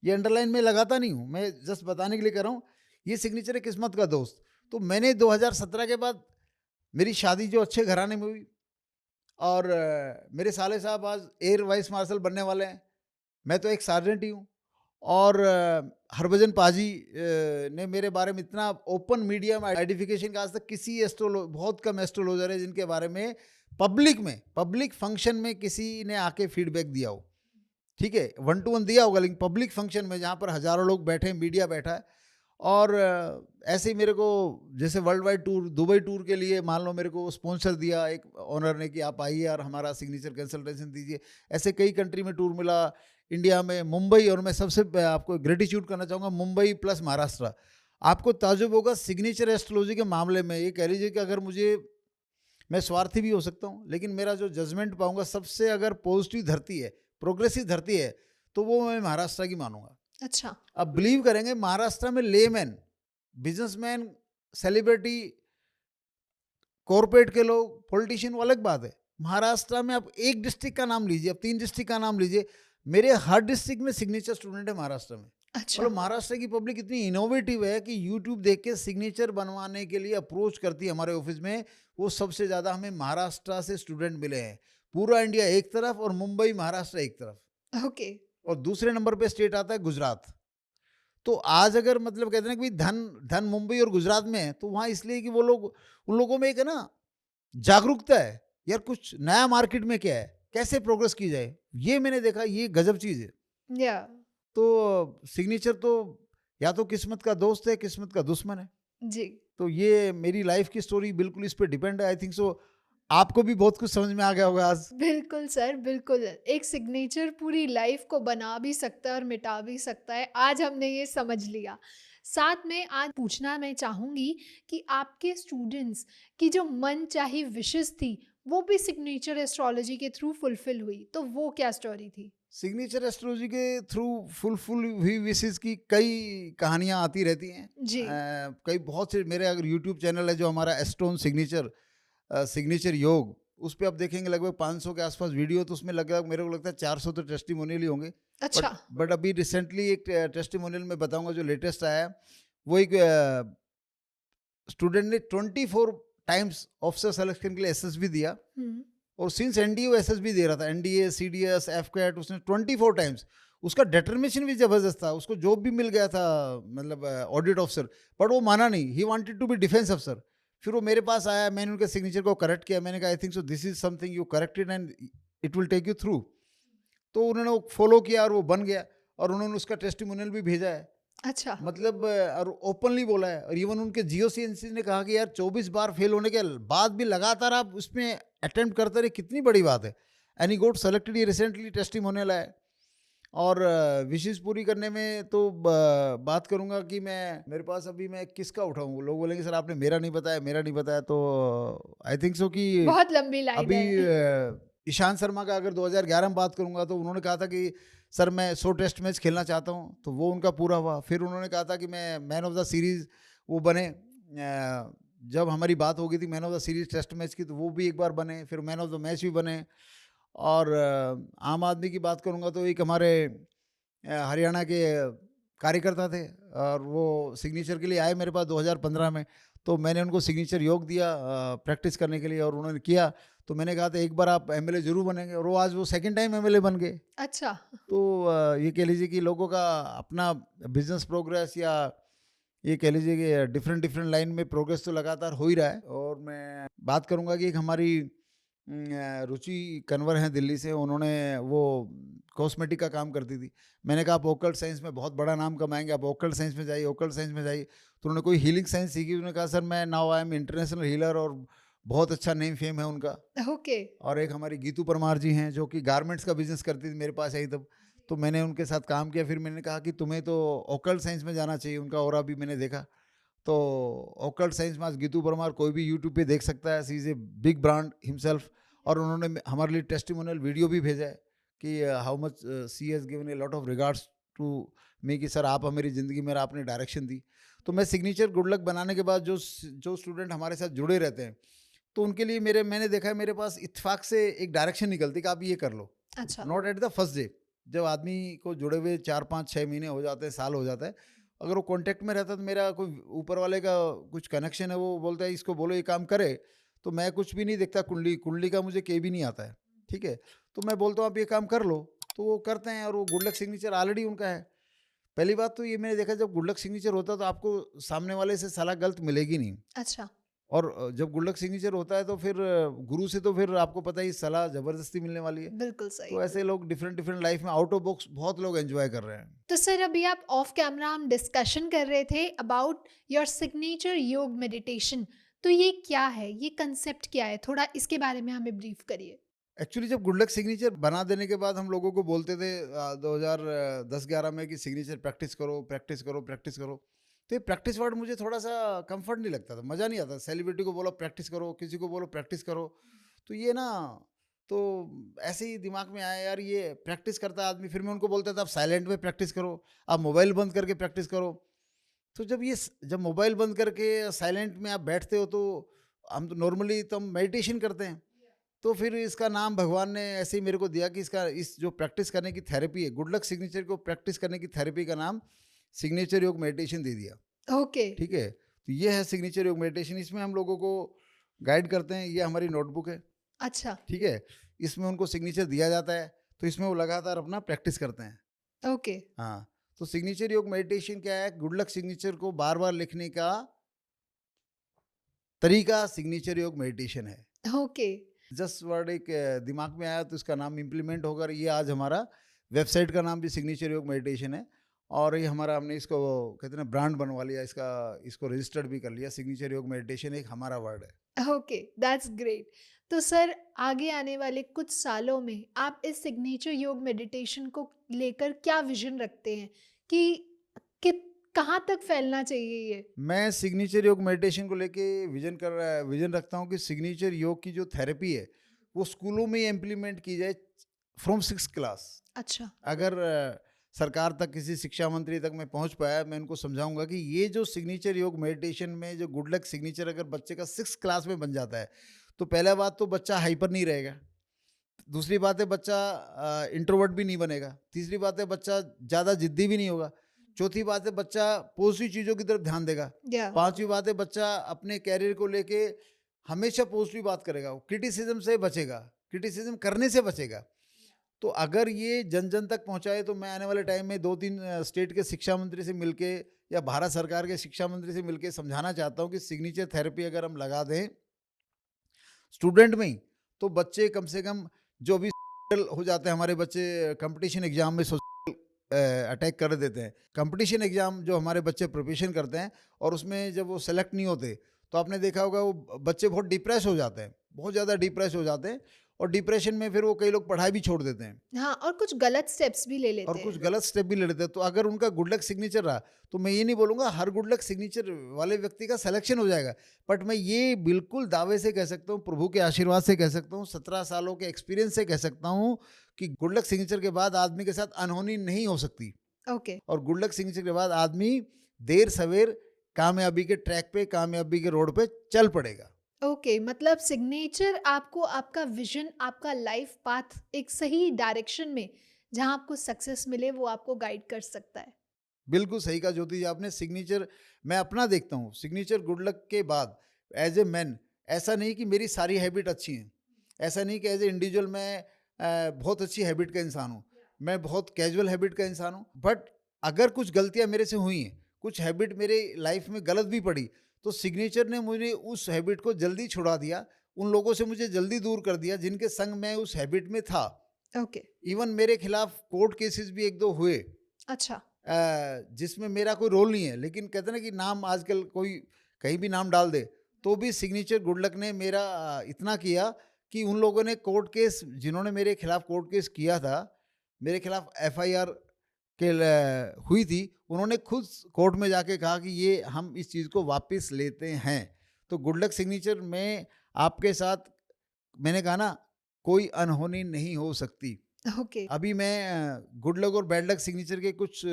ये अंडरलाइन में लगाता नहीं हूँ, मैं जस्ट बताने के लिए कर रहा हूँ, ये सिग्नेचर है किस्मत का दोस्त। तो मैंने 2017 के बाद मेरी शादी जो अच्छे घराने में हुई, और मेरे साले साहब आज एयर वाइस मार्शल बनने वाले हैं, मैं तो एक सार्जेंट ही हूँ, और हरभजन पाजी ने मेरे बारे में इतना ओपन मीडिया में आइडेंटिफिकेशन का आज तक किसी बहुत कम एस्ट्रोलॉजर है जिनके बारे में पब्लिक फंक्शन में किसी ने आके फीडबैक दिया हो। ठीक है, 1 to 1 दिया होगा, लेकिन पब्लिक फंक्शन में जहाँ पर हज़ारों लोग बैठे हैं, मीडिया बैठा है, और ऐसे ही मेरे को जैसे world wide tour, Dubai tour के लिए मान लो मेरे को स्पॉन्सर दिया एक ऑनर ने कि आप आइए और हमारा सिग्नेचर कंसल्टेशन दीजिए। ऐसे कई कंट्री में टूर मिला, इंडिया में मुंबई, और मैं सबसे आपको ग्रेटिट्यूड करना चाहूँगा मुंबई प्लस महाराष्ट्र। आपको ताजुब होगा सिग्नेचर एस्ट्रोलॉजी के मामले में, ये कह लीजिए कि अगर मैं स्वार्थी भी हो सकता हूँ, लेकिन मेरा जो जजमेंट पाऊँगा सबसे अगर पॉजिटिव धरती है, प्रोग्रेसिव धरती है, तो वो मैं महाराष्ट्र की मानूंगा। अच्छा। अब बिलीव करेंगे, महाराष्ट्र में लेमैन, बिजनेसमैन, सेलिब्रिटी, कॉर्पोरेट के लोग, पॉलिटिशियन, वो अलग बात है। महाराष्ट्र में आप एक डिस्ट्रिक्ट का नाम लीजिए, अब 3 डिस्ट्रिक्ट का नाम लीजिए, मेरे हर डिस्ट्रिक्ट में सिग्नेचर स्टूडेंट है महाराष्ट्र में। अच्छा। मतलब महाराष्ट्र की पब्लिक इतनी इनोवेटिव है कि यूट्यूब देख के सिग्नेचर बनवाने के लिए अप्रोच करती है हमारे ऑफिस में। वो सबसे ज़्यादा हमें महाराष्ट्र से स्टूडेंट मिले हैं। पूरा इंडिया एक तरफ और मुंबई महाराष्ट्र एक तरफ, ओके। और दूसरे नंबर पे स्टेट आता है गुजरात। तो आज अगर मतलब कहते हैं ना कि धन धन मुंबई और गुजरात में है, तो वहाँ इसलिए कि वो लोग, उन लोगों में एक है ना जागरूकता है, यार कुछ नया मार्केट में क्या है, कैसे प्रोग्रेस की जाए, ये मैंने देखा, ये गजब चीज़ है। या तो सिग्नेचर तो या तो किस्मत का दोस्त है, किस्मत का दुश्मन है। जी, तो ये मेरी लाइफ की स्टोरी बिल्कुल इस पे डिपेंड है। आई थिंक सो आपको भी बहुत कुछ समझ में आ गया होगा आज। बिल्कुल सर, बिल्कुल। एक सिग्नेचर पूरी लाइफ को बना भी सकता है और मिटा भी सकता है। आज हमने ये समझ लिया। साथ में आज पूछना मैं चाहूँगी कि आपके स्टूडेंट्स की जो मनचाही विशेज़ थी, वो भी सिग्नेचर एस्ट्रोलॉजी के थ्रू फुलफ़िल हुई। तो वो क्या स्टोरी थी? सिग्नेचर एस्ट्रोलॉजी के थ्रू फुल हुई विशेष की कई कहानियां आती रहती हैं। जी। कई बहुत से मेरे अगर यूट्यूब चैनल है जो हमारा एस्ट्रोन सिग्नेचर सिग्नेचर योग, उस पे आप देखेंगे लगभग 500 के आसपास वीडियो, तो उसमें लगभग मेरे को लगता है 400 तो टेस्टिमोनियल ही होंगे। अच्छा। बट अभी रिसेंटली एक टेस्टिमोनियल में बताऊंगा जो लेटेस्ट आया है। वो एक स्टूडेंट ने 24 टाइम्स ऑफिसर सिलेक्शन के लिए एसएसबी दिया, हुँ। और सिंस एनडीए वो एसएसबी दे रहा था, एनडीए सीडीएस एफकेट, उसने 24 टाइम्स, उसका डिटर्मिनेशन भी जबरदस्त था, उसको जॉब भी मिल गया था, मतलब ऑडिट ऑफिसर। बट वो माना नहीं, he wanted to be defence अफसर। फिर वो मेरे पास आया, मैंने उनके सिग्नेचर को करेक्ट किया, मैंने कहा I think so this is something you corrected and it will take you through. तो उन्होंने वो फॉलो किया और वो बन गया, और उन्होंने उसका टेस्टिमोनियल भी भेजा है। अच्छा। मतलब और ओपनली बोला है, और इवन उनके जीओसीएनसी ने कहा कि यार 24 बार फेल होने के बाद भी लगातार आप उसमें अटेम्प्ट करते रहे, कितनी बड़ी बात है। एंड ही गोट सेलेक्टेड, ये रिसेंटली टेस्टिमोनियल है। और विशेष पूरी करने में तो बात करूंगा कि मेरे पास अभी मैं किसका उठाऊं, लोग बोलेंगे सर आपने मेरा नहीं बताया, मेरा नहीं बताया। तो आई थिंक सो कि बहुत लंबी लाइन अभी है। ईशांत शर्मा का अगर 2011 में बात करूंगा, तो उन्होंने कहा था कि सर मैं 100 टेस्ट मैच खेलना चाहता हूं, तो वो उनका पूरा हुआ। फिर उन्होंने कहा था कि मैं मैन ऑफ द सीरीज वो बने, जब हमारी बात हो गई थी man of the series test match की, तो वो भी एक बार बने, फिर मैन ऑफ द मैच भी बने। और आम आदमी की बात करूंगा तो एक हमारे हरियाणा के कार्यकर्ता थे, और वो सिग्नेचर के लिए आए मेरे पास 2015 में। तो मैंने उनको सिग्नेचर योग दिया प्रैक्टिस करने के लिए, और उन्होंने किया। तो मैंने कहा था एक बार आप एमएलए जरूर बनेंगे, और वो आज वो सेकंड टाइम एमएलए बन गए। अच्छा। तो ये कह लीजिए कि लोगों का अपना बिजनेस प्रोग्रेस, या ये कह लीजिए कि डिफरेंट डिफरेंट लाइन में प्रोग्रेस तो लगातार हो ही रहा है। और मैं बात करूंगा कि एक हमारी रुचि कन्वर हैं दिल्ली से, उन्होंने वो कॉस्मेटिक का काम करती थी। मैंने कहा आप ओकल्ट साइंस में बहुत बड़ा नाम कमाएंगे, आप ओकल्ट साइंस में जाइए, ओकल्ट साइंस में जाइए। तो उन्होंने कोई हीलिंग साइंस सीखी, उन्होंने कहा सर मैं now I am international healer, और बहुत अच्छा नेम फेम है उनका। ओके। और एक हमारी गीतू परमार जी हैं जो कि गारमेंट्स का बिजनेस करती थी, मेरे पास आई तब। तो मैंने उनके साथ काम किया। फिर मैंने कहा कि तुम्हें तो ओकल्ट साइंस में जाना चाहिए, उनका और भी मैंने देखा। तो ओकल्ट साइंस में आज गीतू परमार कोई भी यूट्यूब पे देख सकता है, she is a big brand himself. और उन्होंने हमारे लिए टेस्टिमोनियल वीडियो भी भेजा है कि how much she has given a lot of regards to me, कि सर आप हमारी ज़िंदगी में आपने डायरेक्शन दी। तो मैं सिग्नेचर गुड लक बनाने के बाद जो स्टूडेंट हमारे साथ जुड़े रहते हैं, तो उनके लिए मैंने देखा है मेरे पास इत्तेफाक से एक डायरेक्शन निकलती कि आप ये कर लो। अच्छा। Not at the first day, जब आदमी को जुड़े हुए 4-5-6 महीने हो जाते हैं, साल हो जाता है, अगर वो कांटेक्ट में रहता है, तो मेरा कोई ऊपर वाले का कुछ कनेक्शन है, वो बोलता है इसको बोलो ये काम करे, तो मैं कुछ भी नहीं देखता, कुंडली का मुझे के भी नहीं आता है, ठीक है। तो मैं बोलता हूँ आप ये काम कर लो, तो वो करते हैं, और वो गुड लक सिग्नेचर ऑलरेडी उनका है। पहली बात तो ये मैंने देखा, जब गुड लक सिग्नेचर होता है तो आपको सामने वाले से सलाह गलत मिलेगी नहीं। अच्छा। और जब गुड लक सिग्नेचर होता है तो फिर गुरु से तो फिर आपको पता ही सलाह जबरदस्ती मिलने वाली है। बिल्कुल सही। तो ऐसे लोग डिफरेंट डिफरेंट लाइफ में आउट ऑफ बॉक्स बहुत लोग एंजॉय कर रहे हैं। तो सर अभी आप ऑफ कैमरा हम डिस्कशन कर रहे थे अबाउट योर सिग्नेचर योग मेडिटेशन। तो ये क्या है, ये कंसेप्ट क्या है, थोड़ा इसके बारे में हमें ब्रीफ करिए। एक्चुअली जब गुड लक सिग्नेचर बना देने के बाद हम लोगों को बोलते थे 2010-11 में कि सिग्नेचर प्रैक्टिस करो प्रैक्टिस करो प्रैक्टिस करो। तो ये प्रैक्टिस वर्ड मुझे थोड़ा सा कंफर्ट नहीं लगता था, मज़ा नहीं आता। सेलिब्रिटी को बोलो प्रैक्टिस करो, किसी को बोलो प्रैक्टिस करो, तो ये ना, तो ऐसे ही दिमाग में आया यार ये प्रैक्टिस करता है आदमी। फिर मैं उनको बोलता था आप साइलेंट में प्रैक्टिस करो, आप मोबाइल बंद करके प्रैक्टिस करो। तो जब मोबाइल बंद करके साइलेंट में आप बैठते हो, तो हम तो नॉर्मली तो हम मेडिटेशन करते हैं। तो फिर इसका नाम भगवान ने ऐसे ही मेरे को दिया कि इस जो प्रैक्टिस करने की थेरेपी है, गुड लक सिग्नेचर को प्रैक्टिस करने की थेरेपी का नाम सिग्नेचर योग मेडिटेशन दे दिया। ओके। ठीक है, तो ये है सिग्नेचर योग मेडिटेशन। इसमें हम लोगों को गाइड करते हैं। ये हमारी नोटबुक है, अच्छा। ठीक है, इसमें उनको सिग्नेचर दिया जाता है, तो इसमें वो लगातार अपना प्रैक्टिस करते हैं। ओके। हाँ, तो सिग्नेचर योग मेडिटेशन क्या है? गुड लक सिग्नेचर को बार बार लिखने का तरीका सिग्नेचर योग मेडिटेशन है। ओके। जस्ट वर्ड एक दिमाग में आया तो इसका नाम इम्प्लीमेंट होकर ये आज हमारा वेबसाइट का नाम भी सिग्नेचर योग मेडिटेशन है, और ये हमारा हमने इसको कहते हैं ना ब्रांड बनवा लिया, इसको रजिस्टर्ड भी कर लिया। सिग्नेचर योग मेडिटेशन एक हमारा वर्ड है। Okay, that's great. तो सर, आगे आने वाले कुछ सालों में आप इस सिग्नेचर योग मेडिटेशन को लेकर क्या विजन रखते हैं कि कहाँ तक फैलना चाहिए ये? मैं सिग्नेचर योग मेडिटेशन को लेके विजन रखता हूँ कि सिग्नेचर योग की जो थेरेपी है वो स्कूलों में इम्प्लीमेंट की जाए फ्रॉम 6th क्लास। अच्छा। अगर सरकार तक, किसी शिक्षा मंत्री तक मैं पहुंच पाया, मैं उनको समझाऊंगा कि ये जो सिग्नेचर योग मेडिटेशन में जो गुड लक सिग्नेचर अगर बच्चे का 6th क्लास में बन जाता है तो पहला बात तो बच्चा हाइपर नहीं रहेगा, दूसरी बात है बच्चा इंट्रोवर्ट भी नहीं बनेगा, तीसरी बात है बच्चा ज़्यादा जिद्दी भी नहीं होगा, चौथी बात है बच्चा पॉजिटिव चीज़ों की तरफ ध्यान देगा, या पांचवी बात है बच्चा अपने कैरियर को लेके हमेशा पॉजिटिव बात करेगा, क्रिटिसिज्म से बचेगा, क्रिटिसिज्म करने से बचेगा। तो अगर ये जन जन तक पहुंचाए तो मैं आने वाले टाइम में 2-3 स्टेट के शिक्षा मंत्री से मिलके या भारत सरकार के शिक्षा मंत्री से मिलके समझाना चाहता हूं कि सिग्नेचर थेरेपी अगर हम लगा दें स्टूडेंट में ही, तो बच्चे कम से कम जो अभी हो जाते हैं हमारे बच्चे कंपटीशन एग्जाम में अटैक कर देते हैं, कंपटीशन एग्जाम जो हमारे बच्चे प्रिपरेशन करते हैं और उसमें जब वो सेलेक्ट नहीं होते तो आपने देखा होगा वो बच्चे बहुत डिप्रेस हो जाते हैं, बहुत ज़्यादा डिप्रेस हो जाते हैं, और डिप्रेशन में फिर वो कई लोग पढ़ाई भी छोड़ देते हैं। हाँ, और कुछ गलत स्टेप्स भी ले लेते और हैं। कुछ गलत स्टेप भी ले लेते हैं। तो अगर उनका गुड लक सिग्नेचर रहा तो मैं ये नहीं बोलूँगा हर गुड लक सिग्नेचर वाले व्यक्ति का सिलेक्शन हो जाएगा, बट मैं ये बिल्कुल दावे से कह सकता हूँ, प्रभु के आशीर्वाद से कह सकता हूँ, 17 सालों के एक्सपीरियंस से कह सकता हूँ कि गुड लक सिग्नेचर के बाद आदमी के साथ अनहोनी नहीं हो सकती, ओके। और गुड लक सिग्नेचर के बाद आदमी देर सवेर कामयाबी के ट्रैक पे, कामयाबी के रोड पे चल पड़ेगा। ओके, मतलब सिग्नेचर आपको आपका विजन, आपका लाइफ पाथ एक सही डायरेक्शन में जहाँ आपको सक्सेस मिले वो आपको गाइड कर सकता है। बिल्कुल सही कहा ज्योति जी आपने। सिग्नेचर मैं अपना देखता हूँ, सिग्नेचर गुड लक के बाद एज ए मैन, ऐसा नहीं कि मेरी सारी हैबिट अच्छी हैं, ऐसा नहीं कि एज ए इंडिविजुअल मैं बहुत अच्छी हैबिट का इंसान हूँ, मैं बहुत कैजुअल हैबिट का इंसान हूँ, बट अगर कुछ गलतियाँ मेरे से हुई हैं, कुछ हैबिट मेरे लाइफ में गलत भी पड़ी, तो सिग्नेचर ने मुझे उस हैबिट को जल्दी छुड़ा दिया, उन लोगों से मुझे जल्दी दूर कर दिया जिनके संग मैं उस हैबिट में था। ओके। इवन मेरे खिलाफ कोर्ट केसेस भी 1-2 हुए अच्छा। जिसमें मेरा कोई रोल नहीं है, लेकिन कहते ना कि नाम आजकल कोई कहीं भी नाम डाल दे, तो भी सिग्नेचर गुड लक ने मेरा इतना किया कि उन लोगों ने कोर्ट केस, जिन्होंने मेरे खिलाफ कोर्ट केस किया था, मेरे खिलाफ FIR के हुई थी, उन्होंने खुद कोर्ट में जाके कहा कि ये हम इस चीज़ को वापस लेते हैं। तो गुड लक सिग्नेचर में आपके साथ, मैंने कहा ना, कोई अनहोनी नहीं हो सकती। ओके। अभी मैं गुड लक और बैड लक सिग्नेचर के कुछ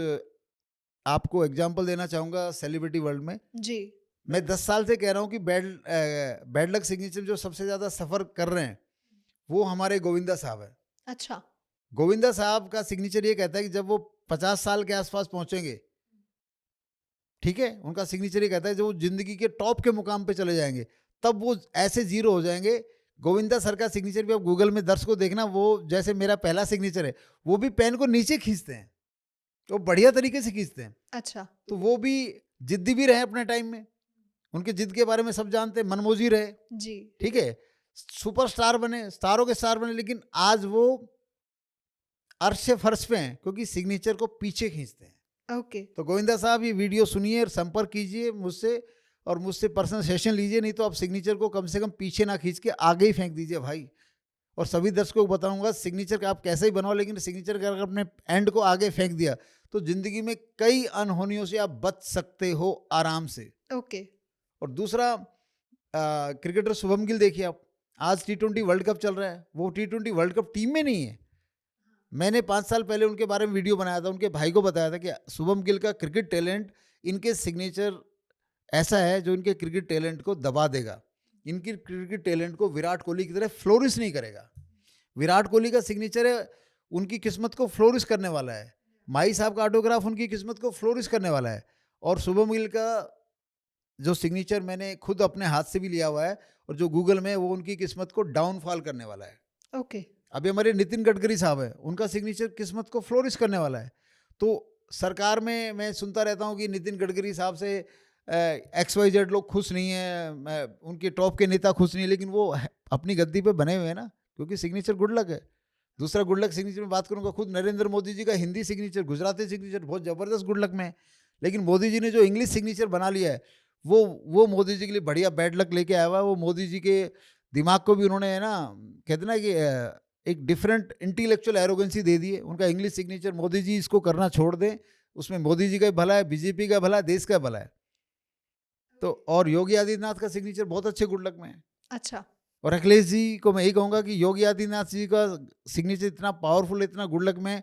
आपको एग्जांपल देना चाहूँगा सेलिब्रिटी वर्ल्ड में। जी। मैं 10 साल से कह रहा हूँ कि बैड लक सिग्नेचर जो सबसे ज़्यादा सफ़र कर रहे हैं वो हमारे गोविंदा साहब हैं। अच्छा। गोविंदा साहब का सिग्नेचर ये कहता है कि जब वो 50 साल के आसपास पहुंचेंगे, ठीक है, उनका सिग्नेचर ये कहता है जब वो जिंदगी के टॉप के मुकाम पे चले जाएंगे तब वो ऐसे जीरो हो जाएंगे। गोविंदा सर का सिग्नेचर भी आप गूगल में दर्ज को देखना, वो जैसे मेरा पहला सिग्नेचर है, वो भी पेन को नीचे खींचते हैं, वो बढ़िया तरीके से खींचते हैं। अच्छा। तो वो भी जिद्दी भी रहे अपने टाइम में, उनके जिद के बारे में सब जानते हैं, मनमोजी रहे, जी। ठीक है, सुपरस्टार बने, स्टारों के स्टार बने, लेकिन आज वो अर्श फर्श पे हैं क्योंकि सिग्नेचर को पीछे खींचते हैं। ओके। तो गोविंदा साहब ये वीडियो सुनिए और संपर्क कीजिए मुझसे, और मुझसे पर्सनल सेशन लीजिए, नहीं तो आप सिग्नेचर को कम से कम पीछे ना खींच के आगे ही फेंक दीजिए भाई। और सभी दर्शकों को बताऊंगा सिग्नेचर का आप कैसे ही बनाओ, लेकिन सिग्नेचर का अगर अपने एंड को आगे फेंक दिया तो जिंदगी में कई अनहोनियों से आप बच सकते हो आराम से। ओके। और दूसरा, क्रिकेटर शुभम गिल देखिए आप, आज T20 वर्ल्ड कप चल रहा है, वो T20 वर्ल्ड कप टीम में नहीं है। मैंने 5 साल पहले उनके बारे में वीडियो बनाया था, उनके भाई को बताया था कि शुभम गिल का क्रिकेट टैलेंट, इनके सिग्नेचर ऐसा है जो इनके क्रिकेट टैलेंट को दबा देगा, इनकी क्रिकेट टैलेंट को विराट कोहली की तरह फ्लोरिश नहीं करेगा। विराट कोहली का सिग्नेचर है, उनकी किस्मत को फ्लोरिश करने वाला है, माही साहब का ऑटोग्राफ उनकी किस्मत को फ्लोरिश करने वाला है, और शुभम गिल का जो सिग्नेचर मैंने खुद अपने हाथ से भी लिया हुआ है और जो गूगल में, वो उनकी किस्मत को डाउनफॉल करने वाला है। ओके। अभी हमारे नितिन गडकरी साहब है, उनका सिग्नेचर किस्मत को फ्लोरिश करने वाला है। तो सरकार में मैं सुनता रहता हूँ कि नितिन गडकरी साहब से XYZ लोग खुश नहीं हैं, उनके टॉप के नेता खुश नहीं है, लेकिन वो अपनी गद्दी पे बने हुए हैं ना, क्योंकि सिग्नेचर गुड लक है। दूसरा गुड लक सिग्नेचर में बात करूँगा, खुद नरेंद्र मोदी जी का हिंदी सिग्नेचर, गुजराती सिग्नेचर बहुत ज़बरदस्त गुड लक में है, लेकिन मोदी जी ने जो इंग्लिश सिग्नेचर बना लिया है वो मोदी जी के लिए बढ़िया बैड लक लेके आया हुआ है। वो मोदी जी के दिमाग को भी उन्होंने, है ना, कहते ना कि एक डिफरेंट इंटेलेक्चुअल एरोगेंसी दे दी है। उनका इंग्लिश सिग्नेचर, मोदी जी इसको करना छोड़ दें, उसमें मोदी जी का भला है, बीजेपी का भला है, देश का भला है। तो और योगी आदित्यनाथ का सिग्नेचर बहुत अच्छे गुड लक में है। अच्छा, और अखिलेश जी को मैं यही कहूँगा कि योगी आदित्यनाथ जी का सिग्नेचर इतना पावरफुल, इतना गुड लक में,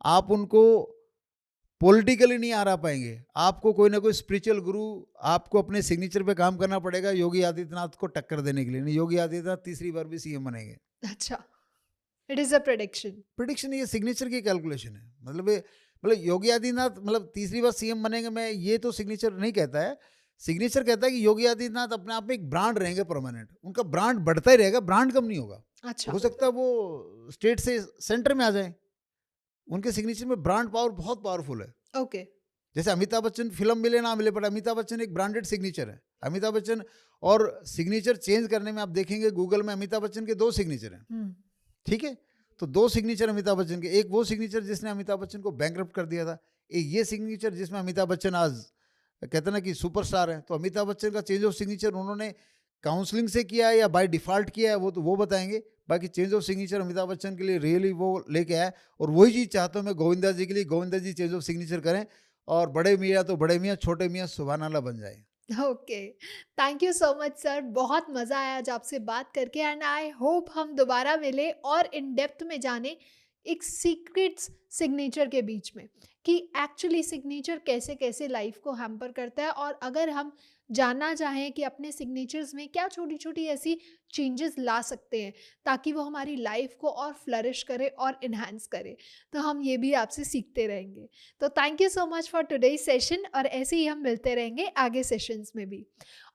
आप उनको पॉलिटिकली नहीं हरा पाएंगे। आपको कोई ना कोई स्पिरिचुअल गुरु, आपको अपने सिग्नेचर पे काम करना पड़ेगा योगी आदित्यनाथ को टक्कर देने के लिए। नहीं, योगी आदित्यनाथ तीसरी बार भी सीएम बनेंगे। अच्छा, इट इज अ प्रेडिक्शन, ये सिग्नेचर की कैलकुलेशन है। मतलब योगी आदित्यनाथ मतलब तीसरी बार सीएम बनेंगे, मैं ये तो सिग्नेचर नहीं कहता है। सिग्नेचर कहता है कि योगी आदित्यनाथ अपने आप में एक ब्रांड रहेंगे परमानेंट, उनका ब्रांड बढ़ता ही रहेगा, ब्रांड कम नहीं होगा। अच्छा, हो सकता है वो स्टेट से सेंटर में आ जाए, उनके सिग्नेचर में ब्रांड पावर बहुत पावरफुल है। ओके, जैसे अमिताभ बच्चन फिल्म मिले ना मिले, पर अमिताभ बच्चन एक ब्रांडेड सिग्नेचर है। अमिताभ बच्चन, और सिग्नेचर चेंज करने में आप देखेंगे गूगल में अमिताभ बच्चन के 2 सिग्नेचर हैं, ठीक है। तो 2 सिग्नेचर अमिताभ बच्चन के, एक वो सिग्नेचर जिसने अमिताभ बच्चन को बैंकरप्ट कर दिया था, एक ये सिग्नेचर जिसमें अमिताभ बच्चन आज कहते ना कि सुपरस्टार है। तो अमिताभ बच्चन का चेंज ऑफ सिग्नेचर उन्होंने काउंसलिंग से किया है या बाय डिफॉल्ट किया है, वो तो वो बताएंगे। बाकी change of signature Amitabh Bachchan के लिए रियली वो लेके आया, और वही चीज़ चाहता हूँ मैं गोविंदा जी के लिए, गोविंदा जी चेंज ऑफ सिग्नेचर करें, और बड़े मियाँ तो बड़े मियाँ, छोटे मियाँ सुभान अल्लाह बन जाए। Okay, thank you so much sir, बहुत मज़ा आया आज आपसे बात करके, एंड आई होप हम दोबारा मिले और इन डेप्थ में जाने एक सीक्रेट्स सिग्नेचर के बीच में, कि एक्चुअली सिग्नेचर कैसे कैसे लाइफ को हैम्पर करता है, और अगर हम जानना चाहें कि अपने सिग्नेचर्स में क्या छोटी छोटी ऐसी चेंजेस ला सकते हैं ताकि वो हमारी लाइफ को और फ्लरिश करे और इन्हांस करे, तो हम ये भी आपसे सीखते रहेंगे। तो thank you so much for today's session, और ऐसे ही हम मिलते रहेंगे आगे सेशंस में भी।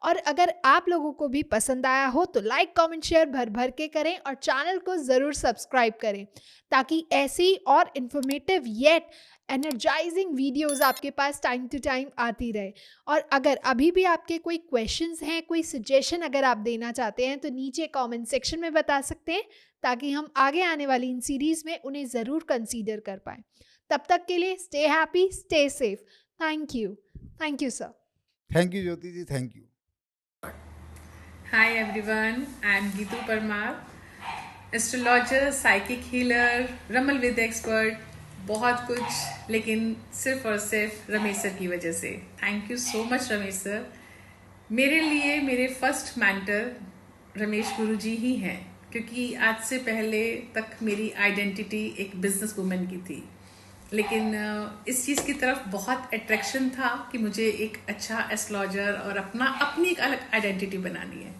और अगर आप लोगों को भी पसंद आया हो तो लाइक कमेंट शेयर भर भर के करें, और चैनल को ज़रूर सब्सक्राइब करें ताकि ऐसी और इन्फॉर्मेटिव येट एनर्जाइजिंग वीडियोस आपके पास टाइम टू टाइम आती रहे। और अगर अभी भी आपके कोई क्वेश्चंस हैं, कोई सजेशन अगर आप देना चाहते हैं, तो नीचे कमेंट सेक्शन में बता सकते हैं ताकि हम आगे आने वाली इन सीरीज़ में उन्हें ज़रूर कंसीडर कर पाएँ। तब तक के लिए stay happy, stay safe. Thank you sir. Thank you Jyoti ji, thank you. Hi everyone, I am Geetu Parmar, astrologer, psychic healer, रमल विद एक्सपर्ट, बहुत कुछ, लेकिन सिर्फ और सिर्फ रमेश सर की वजह से। Thank you so much Ramesh sir. मेरे लिए मेरे फर्स्ट मेंटर रमेश गुरुजी ही हैं, क्योंकि आज से पहले तक मेरी आइडेंटिटी एक बिजनेस वूमेन की थी, लेकिन इस चीज़ की तरफ बहुत अट्रैक्शन था कि मुझे एक अच्छा एस्ट्रोलॉजर और अपनी एक अलग आइडेंटिटी बनानी है।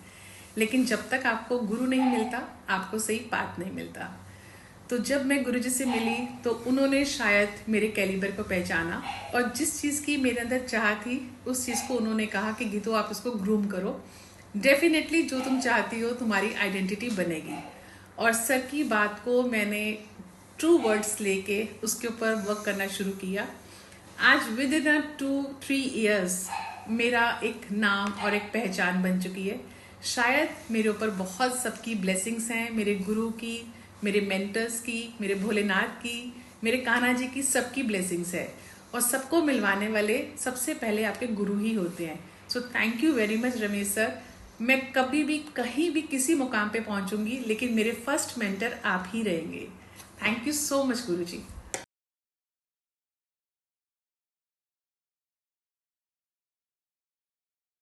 लेकिन जब तक आपको गुरु नहीं मिलता, आपको सही पाथ नहीं मिलता। तो जब मैं गुरुजी से मिली तो उन्होंने शायद मेरे कैलिबर को पहचाना, और जिस चीज़ की मेरे अंदर चाह थी उस चीज़ को उन्होंने कहा कि गीतू आप इसको ग्रूम करो, डेफिनेटली जो तुम चाहती हो तुम्हारी आइडेंटिटी बनेगी। और सर की बात को मैंने ट्रू वर्ड्स लेके उसके ऊपर वर्क करना शुरू किया। आज विद इन 2-3 ईयर्स मेरा एक नाम और एक पहचान बन चुकी है। शायद मेरे ऊपर बहुत सबकी ब्लेसिंग्स हैं, मेरे गुरु की, मेरे मेंटर्स की, मेरे भोलेनाथ की, मेरे कान्हा जी की, सबकी ब्लेसिंग्स है। और सबको मिलवाने वाले सबसे पहले आपके गुरु ही होते हैं। So thank you very much Ramesh sir. मैं कभी भी कहीं भी किसी मुकाम पे पहुंचूंगी, लेकिन मेरे फर्स्ट मेंटर आप ही रहेंगे। Thank you so much Guruji.